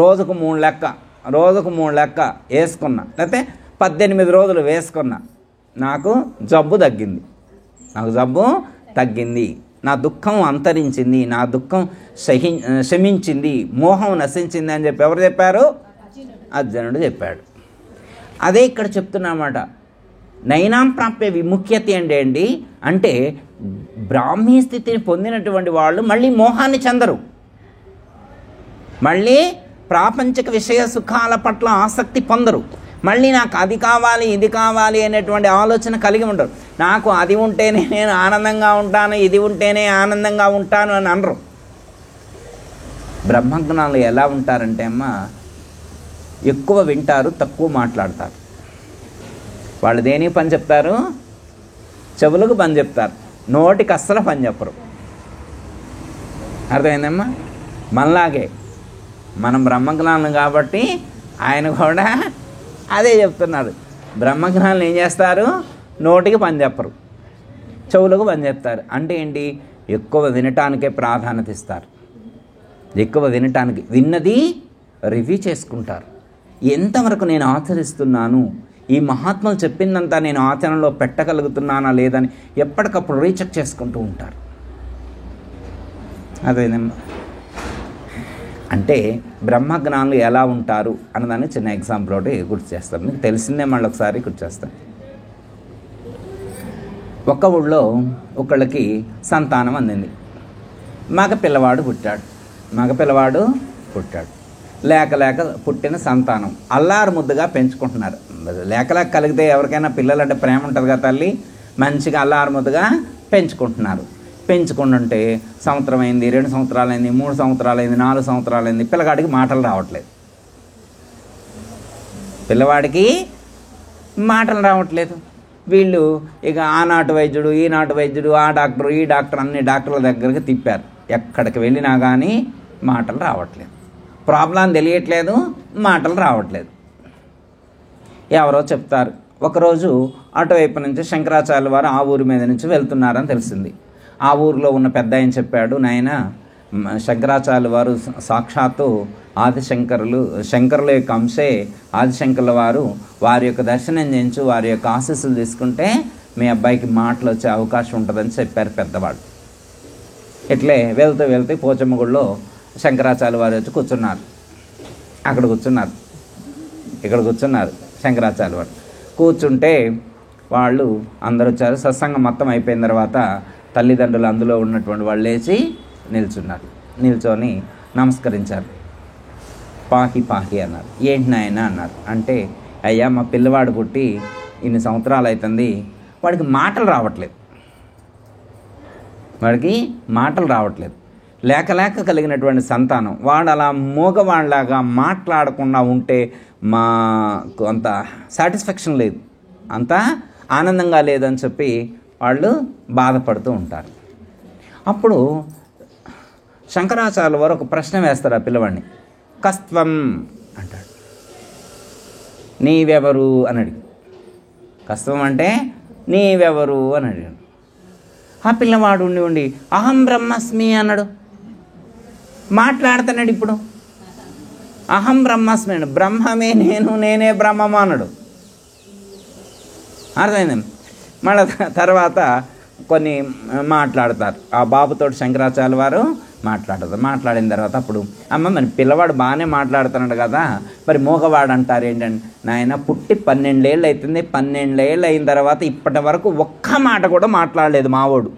రోజుకు 3 లెక్క వేసుకున్నా, లేకపోతే 18 రోజులు వేసుకున్నా, నాకు జబ్బు తగ్గింది, నా దుఃఖం అంతరించింది, నా దుఃఖం శమించింది, మోహం నశించింది అని చెప్పి ఎవరు చెప్పారు? అర్జునుడు చెప్పాడు. అదే ఇక్కడ చెప్తున్నమాట. నైనాం ప్రాప్య విముఖ్యతి అంటే బ్రాహ్మీ స్థితిని పొందినటువంటి వాళ్ళు మళ్ళీ మోహాన్ని చెందరు. మళ్ళీ ప్రాపంచిక విషయ సుఖాల పట్ల ఆసక్తి పొందరు. మళ్ళీ నాకు అది కావాలి ఇది కావాలి అనేటువంటి ఆలోచన కలిగి ఉండరు. నాకు అది ఉంటేనే నేను ఆనందంగా ఉంటాను, ఇది ఉంటేనే ఆనందంగా ఉంటాను అని అనరు. బ్రహ్మజ్ఞానులు ఎలా ఉంటారంటే అమ్మ, ఎక్కువ వింటారు, తక్కువ మాట్లాడతారు. వాళ్ళు దేనికి పని చెప్తారు? చెవులకు పని చెప్తారు, నోటికి అస్సలు పని చెప్పరు. అర్థమైందమ్మా? మనలాగే మనం బ్రహ్మజ్ఞానులు కాబట్టి ఆయన కూడా అదే చెప్తున్నాడు. బ్రహ్మజ్ఞానులు ఏం చేస్తారు? నోటికి పని చెప్పరు, చెవులకు పని చెప్తారు. అంటే ఏంటి? ఎక్కువ వినటానికే ప్రాధాన్యత ఇస్తారు. ఎక్కువ వినటానికి, విన్నది రివ్యూ చేసుకుంటారు. ఎంతవరకు నేను ఆచరిస్తున్నాను, ఈ మహాత్ములు చెప్పిందంతా నేను ఆచరణలో పెట్టగలుగుతున్నానా లేదని ఎప్పటికప్పుడు రీచెక్ చేసుకుంటూ ఉంటారు. అదేనమ్మా. అంటే బ్రహ్మజ్ఞానులు ఎలా ఉంటారు అన్నదాన్ని చిన్న ఎగ్జాంపుల్ ఒకటి గుర్తు చేస్తాను. మీకు తెలిసిందే, మళ్ళీ ఒకసారి గుర్తు చేస్తాను. ఒక ఊళ్ళో ఒకళ్ళకి సంతానం అందింది. మగ పిల్లవాడు పుట్టాడు. లేక పుట్టిన సంతానం అల్లారు ముద్దుగా పెంచుకుంటున్నారు. లేక కలిగితే ఎవరికైనా పిల్లలంటే ప్రేమ ఉంటుంది కదా తల్లి, మంచిగా అల్లారు ముద్దుగా పెంచుకుంటున్నారు. పెంచుకుంటుంటే సంవత్సరం అయింది, 2 సంవత్సరాలైంది, 3 సంవత్సరాలైంది, 4 సంవత్సరాలైంది, పిల్లగాడికి మాటలు రావట్లేదు. వీళ్ళు ఇక ఆనాటి వైద్యుడు, ఈనాటి వైద్యుడు, ఆ డాక్టర్, ఈ డాక్టర్, అన్ని డాక్టర్ల దగ్గరికి తిప్పారు. ఎక్కడికి వెళ్ళినా కానీ మాటలు రావట్లేదు. ప్రాబ్లం తెలియట్లేదు, మాటలు రావట్లేదు. ఎవరో చెప్తారు. ఒకరోజు అటువైపు నుంచి శంకరాచార్యుల వారు ఆ ఊరి మీద నుంచి వెళ్తున్నారని తెలిసింది. ఆ ఊరిలో ఉన్న పెద్ద ఆయన చెప్పాడు, నాయన శంకరాచార్యుల వారు సాక్షాత్తు శంకరుల యొక్క అంశే ఆదిశంకరుల వారు, వారి యొక్క దర్శనం చేయించు, వారి యొక్క ఆశీస్సులు తీసుకుంటే మీ అబ్బాయికి మాటలు వచ్చే అవకాశం ఉంటుందని చెప్పారు పెద్దవాడు. ఇట్లే వెళ్తూ పోచమ్మ గుడిలో శంకరాచార్యుల వారు వచ్చి కూర్చున్నారు. ఇక్కడ కూర్చున్నారు. శంకరాచార్య వారు. కూర్చుంటే వాళ్ళు అందరూ వచ్చారు. సత్సంగం మొత్తం అయిపోయిన తర్వాత తల్లిదండ్రులు అందులో ఉన్నటువంటి వాళ్ళు లేచి నిల్చున్నారు. నిల్చొని నమస్కరించారు. పాహి పాహి అన్నారు. ఏంటి నాయన అన్నారు. అంటే అయ్యా మా పిల్లవాడు పుట్టి ఇన్ని సంవత్సరాలు అవుతుంది, వాడికి మాటలు రావట్లేదు, లేక కలిగినటువంటి సంతానం. వాడు అలా మూగవాళ్ళలాగా మాట్లాడకుండా ఉంటే మాకు అంత సాటిస్ఫాక్షన్ లేదు, అంత ఆనందంగా లేదని చెప్పి వాళ్ళు బాధపడుతూ ఉంటారు. అప్పుడు శంకరాచార్యుల వారు ఒక ప్రశ్న వేస్తారు ఆ పిల్లవాడిని. కస్త్వం అంటాడు. నీవెవరు అని అడిగి. కస్త్వం అంటే నీవెవరు అని అడిగాడు. ఆ పిల్లవాడు ఉండి అహం బ్రహ్మస్మి అన్నాడు. మాట్లాడుతున్నాడు. ఇప్పుడు అహం బ్రహ్మస్మి అన్నాడు. బ్రహ్మమే నేను, నేనే బ్రహ్మము అన్నాడు. అర్థమైంది. మళ్ళీ తర్వాత కొన్ని మాట్లాడతారు. ఆ బాబుతోటి శంకరాచార్య వారు మాట్లాడిన తర్వాత అప్పుడు అమ్మ మరి పిల్లవాడు బాగానే మాట్లాడుతున్నాడు కదా, మరి మూగవాడు అంటారు ఏంటంటే, నాయన పుట్టి 12 ఏళ్ళు అవుతుంది. 12 ఏళ్ళు అయిన తర్వాత ఇప్పటి వరకు ఒక్క మాట కూడా మాట్లాడలేదు మావోడు.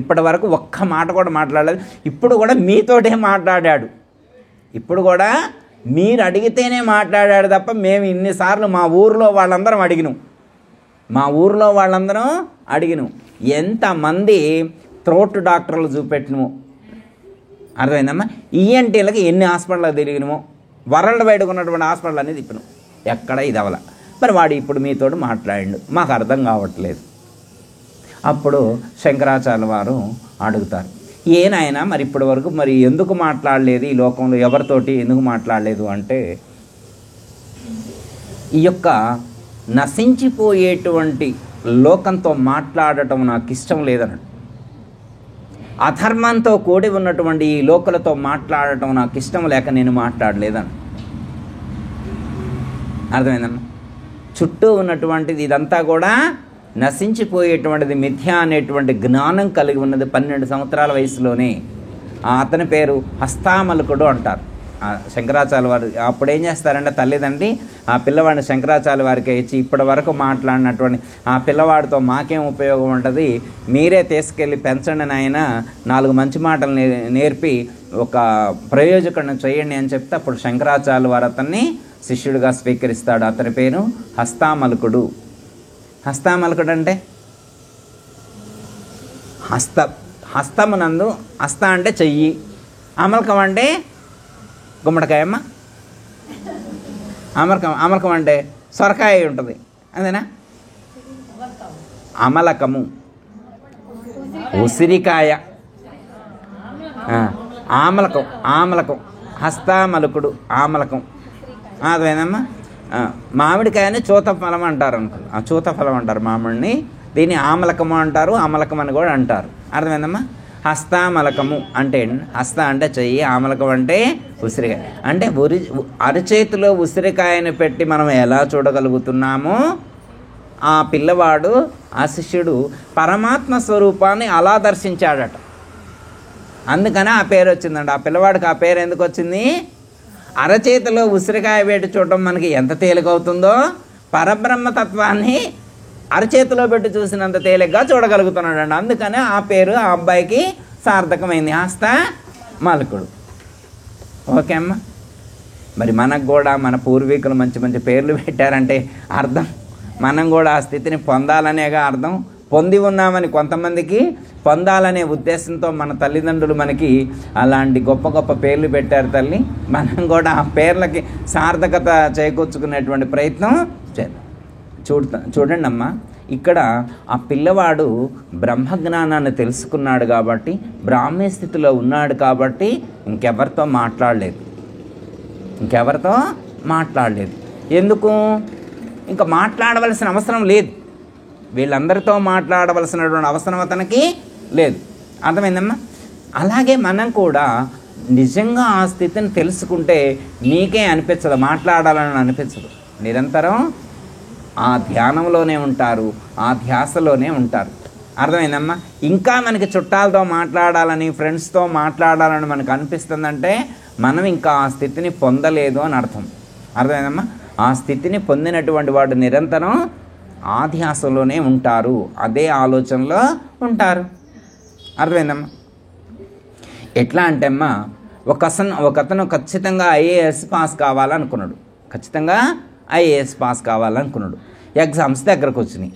ఇప్పటి వరకు ఒక్క మాట కూడా మాట్లాడలేదు. ఇప్పుడు కూడా మీతోటే మాట్లాడాడు. ఇప్పుడు కూడా మీరు అడిగితేనే మాట్లాడాడు తప్ప మేము ఇన్నిసార్లు మా ఊరిలో వాళ్ళందరం అడిగిను. ఎంతమంది త్రోట్ డాక్టర్లు చూపెట్టినమో అర్థమైందమ్మా. ఈఎన్టీలకి ఎన్ని హాస్పిటల్కి తిరిగినమో, వరల్డ్ వైడ్గా ఉన్నటువంటి హాస్పిటల్ అనేది తిప్పినాం, ఎక్కడ ఇది అవల. మరి వాడు ఇప్పుడు మీతోడు మాట్లాడిండు, మాకు అర్థం కావట్లేదు. అప్పుడు శంకరాచార్య వారు అడుగుతారు, ఏనాయనా మరి ఇప్పటి వరకు మరి ఎందుకు మాట్లాడలేదు, ఈ లోకంలో ఎవరితోటి ఎందుకు మాట్లాడలేదు అంటే, ఈ యొక్క నశించిపోయేటువంటి లోకంతో మాట్లాడటం నాకు ఇష్టం లేదన్నాడు. అధర్మంతో కూడి ఉన్నటువంటి ఈ లోకలతో మాట్లాడటం నాకు ఇష్టం లేక నేను మాట్లాడలేదన్నాడు. అర్థమైందమ్మా. చుట్టూ ఉన్నటువంటిది ఇదంతా కూడా నశించిపోయేటువంటిది, మిథ్య అనేటువంటి జ్ఞానం కలిగి ఉన్నది 12 సంవత్సరాల వయసులోనే. అతని పేరు హస్తామలకుడు అంటారు. శంకరాచార్య వారు అప్పుడు ఏం చేస్తారంటే, తల్లిదండ్రి ఆ పిల్లవాడిని శంకరాచార్య వారికి ఇచ్చి ఇప్పటి వరకు మాట్లాడినటువంటి ఆ పిల్లవాడితో మాకేం ఉపయోగం ఉంటుంది, మీరే తీసుకెళ్ళి పెంచండి నాయన, 4 మంచి మాటలు నేర్పి ఒక ప్రయోజకుడిని చేయండి అని చెప్తే అప్పుడు శంకరాచార్య వారు అతన్ని శిష్యుడిగా స్వీకరిస్తాడు. అతని పేరు హస్తామలకుడు. హస్తామలకుడు అంటే హస్తమునందు, హస్త అంటే చెయ్యి, అమలకం అంటే గుమ్మడికాయమ్మ, అమలకం అంటే సొరకాయ ఉంటుంది, అదేనా. అమలకము ఉసిరికాయ, ఆమలకం హస్తామలకుడు ఆమలకం. అదేనమ్మా. మామిడికాయని చూతఫలం అంటారు అనుకుంటా, చూతఫలం అంటారు మామిడిని. దీన్ని ఆమలకము అంటారు, అమలకం అని కూడా అంటారు. అర్థమైందమ్మా. హస్తామలకము అంటే హస్త అంటే చెయ్యి, ఆమలకం అంటే ఉసిరికాయ. అంటే అరచేతిలో ఉసిరికాయను పెట్టి మనం ఎలా చూడగలుగుతున్నామో ఆ పిల్లవాడు, ఆ శిష్యుడు పరమాత్మ స్వరూపాన్ని అలా దర్శించాడట. అందుకని ఆ పేరు వచ్చిందండి. ఆ పిల్లవాడికి ఆ పేరు ఎందుకు వచ్చింది? అరచేతిలో ఉసిరికాయ పెట్టి చూడటం మనకి ఎంత తేలికవుతుందో పరబ్రహ్మతత్వాన్ని అరచేతిలో పెట్టి చూసినంత తేలిగ్గా చూడగలుగుతున్నాడు అండి. అందుకనే ఆ పేరు ఆ అబ్బాయికి సార్థకమైంది, హస్తమలకుడు. ఓకే అమ్మ. మరి మనకు కూడా మన పూర్వీకులు మంచి మంచి పేర్లు పెట్టారంటే అర్థం మనం కూడా ఆ స్థితిని పొందాలనేగా అర్థం. పొంది ఉన్నామని కొంతమందికి పొందాలనే ఉద్దేశంతో మన తల్లిదండ్రులు మనకి అలాంటి గొప్ప గొప్ప పేర్లు పెట్టారు తల్లి. మనం కూడా ఆ పేర్లకి సార్థకత చేకూర్చుకునేటువంటి ప్రయత్నం చేద్దాం. చూడండి అమ్మ, ఇక్కడ ఆ పిల్లవాడు బ్రహ్మజ్ఞానాన్ని తెలుసుకున్నాడు కాబట్టి, బ్రాహ్మీ స్థితిలో ఉన్నాడు కాబట్టి ఇంకెవరితో మాట్లాడలేదు. ఎందుకు? ఇంకా మాట్లాడవలసిన అవసరం లేదు. వీళ్ళందరితో మాట్లాడవలసినటువంటి అవసరం అతనికి లేదు. అర్థమైందమ్మా. అలాగే మనం కూడా నిజంగా ఆ స్థితిని తెలుసుకుంటే నీకే అనిపించదు, మాట్లాడాలని అనిపించదు. నిరంతరం ఆ ధ్యానంలోనే ఉంటారు, ఆ ధ్యాసలోనే ఉంటారు. అర్థమైందమ్మా. ఇంకా మనకి చుట్టాలతో మాట్లాడాలని, ఫ్రెండ్స్తో మాట్లాడాలని మనకు అనిపిస్తుందంటే మనం ఇంకా ఆ స్థితిని పొందలేదు అని అర్థం. అర్థమైందమ్మా. ఆ స్థితిని పొందినటువంటి వాడు నిరంతరం ఆ ధ్యాసలోనే ఉంటారు, అదే ఆలోచనలో ఉంటారు. అర్థమైందమ్మా? ఎట్లా అంటే అమ్మా, ఒకతను ఖచ్చితంగా ఐఏఎస్ పాస్ కావాలనుకున్నాడు, ఖచ్చితంగా ఐఏఎస్ పాస్ కావాలనుకున్నాడు. ఎగ్జామ్స్ దగ్గరకు వచ్చినాయి,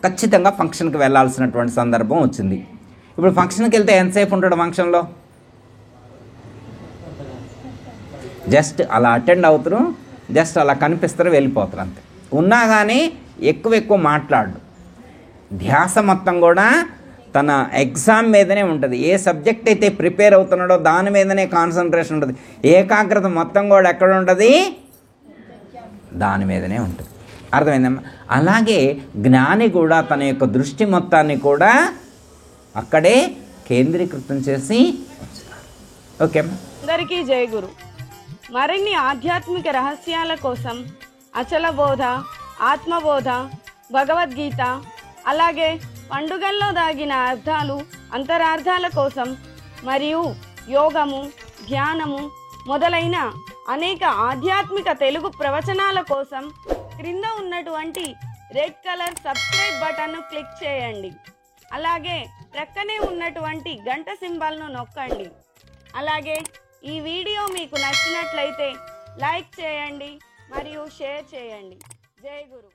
ఖచ్చితంగా ఫంక్షన్కి వెళ్ళాల్సినటువంటి సందర్భం వచ్చింది. ఇప్పుడు ఫంక్షన్కి వెళ్తే ఎంతసేపు ఉంటాడు ఫంక్షన్లో? జస్ట్ అలా అటెండ్ అవుతారు, జస్ట్ అలా కనిపిస్తారు, వెళ్ళిపోతారు అంతే. ఉన్నా కానీ ఎక్కువ మాట్లాడు. ధ్యాస మొత్తం కూడా తన ఎగ్జామ్ మీదనే ఉంటుంది. ఏ సబ్జెక్ట్ అయితే ప్రిపేర్ అవుతున్నాడో దాని మీదనే కాన్సన్ట్రేషన్ ఉంటుంది. ఏకాగ్రత మొత్తం కూడా ఎక్కడ ఉంటుంది? దాని మీదనే ఉంటుంది. అర్థమైందమ్మా? అలాగే జ్ఞాని కూడా తన యొక్క దృష్టి మొత్తాన్ని కూడా అక్కడే కేంద్రీకృతం చేసి ఉంచుతాడు. ఓకే అమ్మా? అందరికీ జై గురు. మరిన్ని ఆధ్యాత్మిక రహస్యాల కోసం అచల బోధ, ఆత్మబోధ, భగవద్గీత, అలాగే పండుగల్లో దాగిన అర్థాలు, అంతరార్థాల కోసం మరియు యోగము, ధ్యానము మొదలైన అనేక ఆధ్యాత్మిక తెలుగు ప్రవచనాల కోసం క్రింద ఉన్నటువంటి రెడ్ కలర్ సబ్స్క్రైబ్ బటన్ను క్లిక్ చేయండి. అలాగే ప్రక్కనే ఉన్నటువంటి గంట సింబల్ను నొక్కండి. అలాగే ఈ వీడియో మీకు నచ్చినట్లయితే లైక్ చేయండి మరియు షేర్ చేయండి. జై గురు.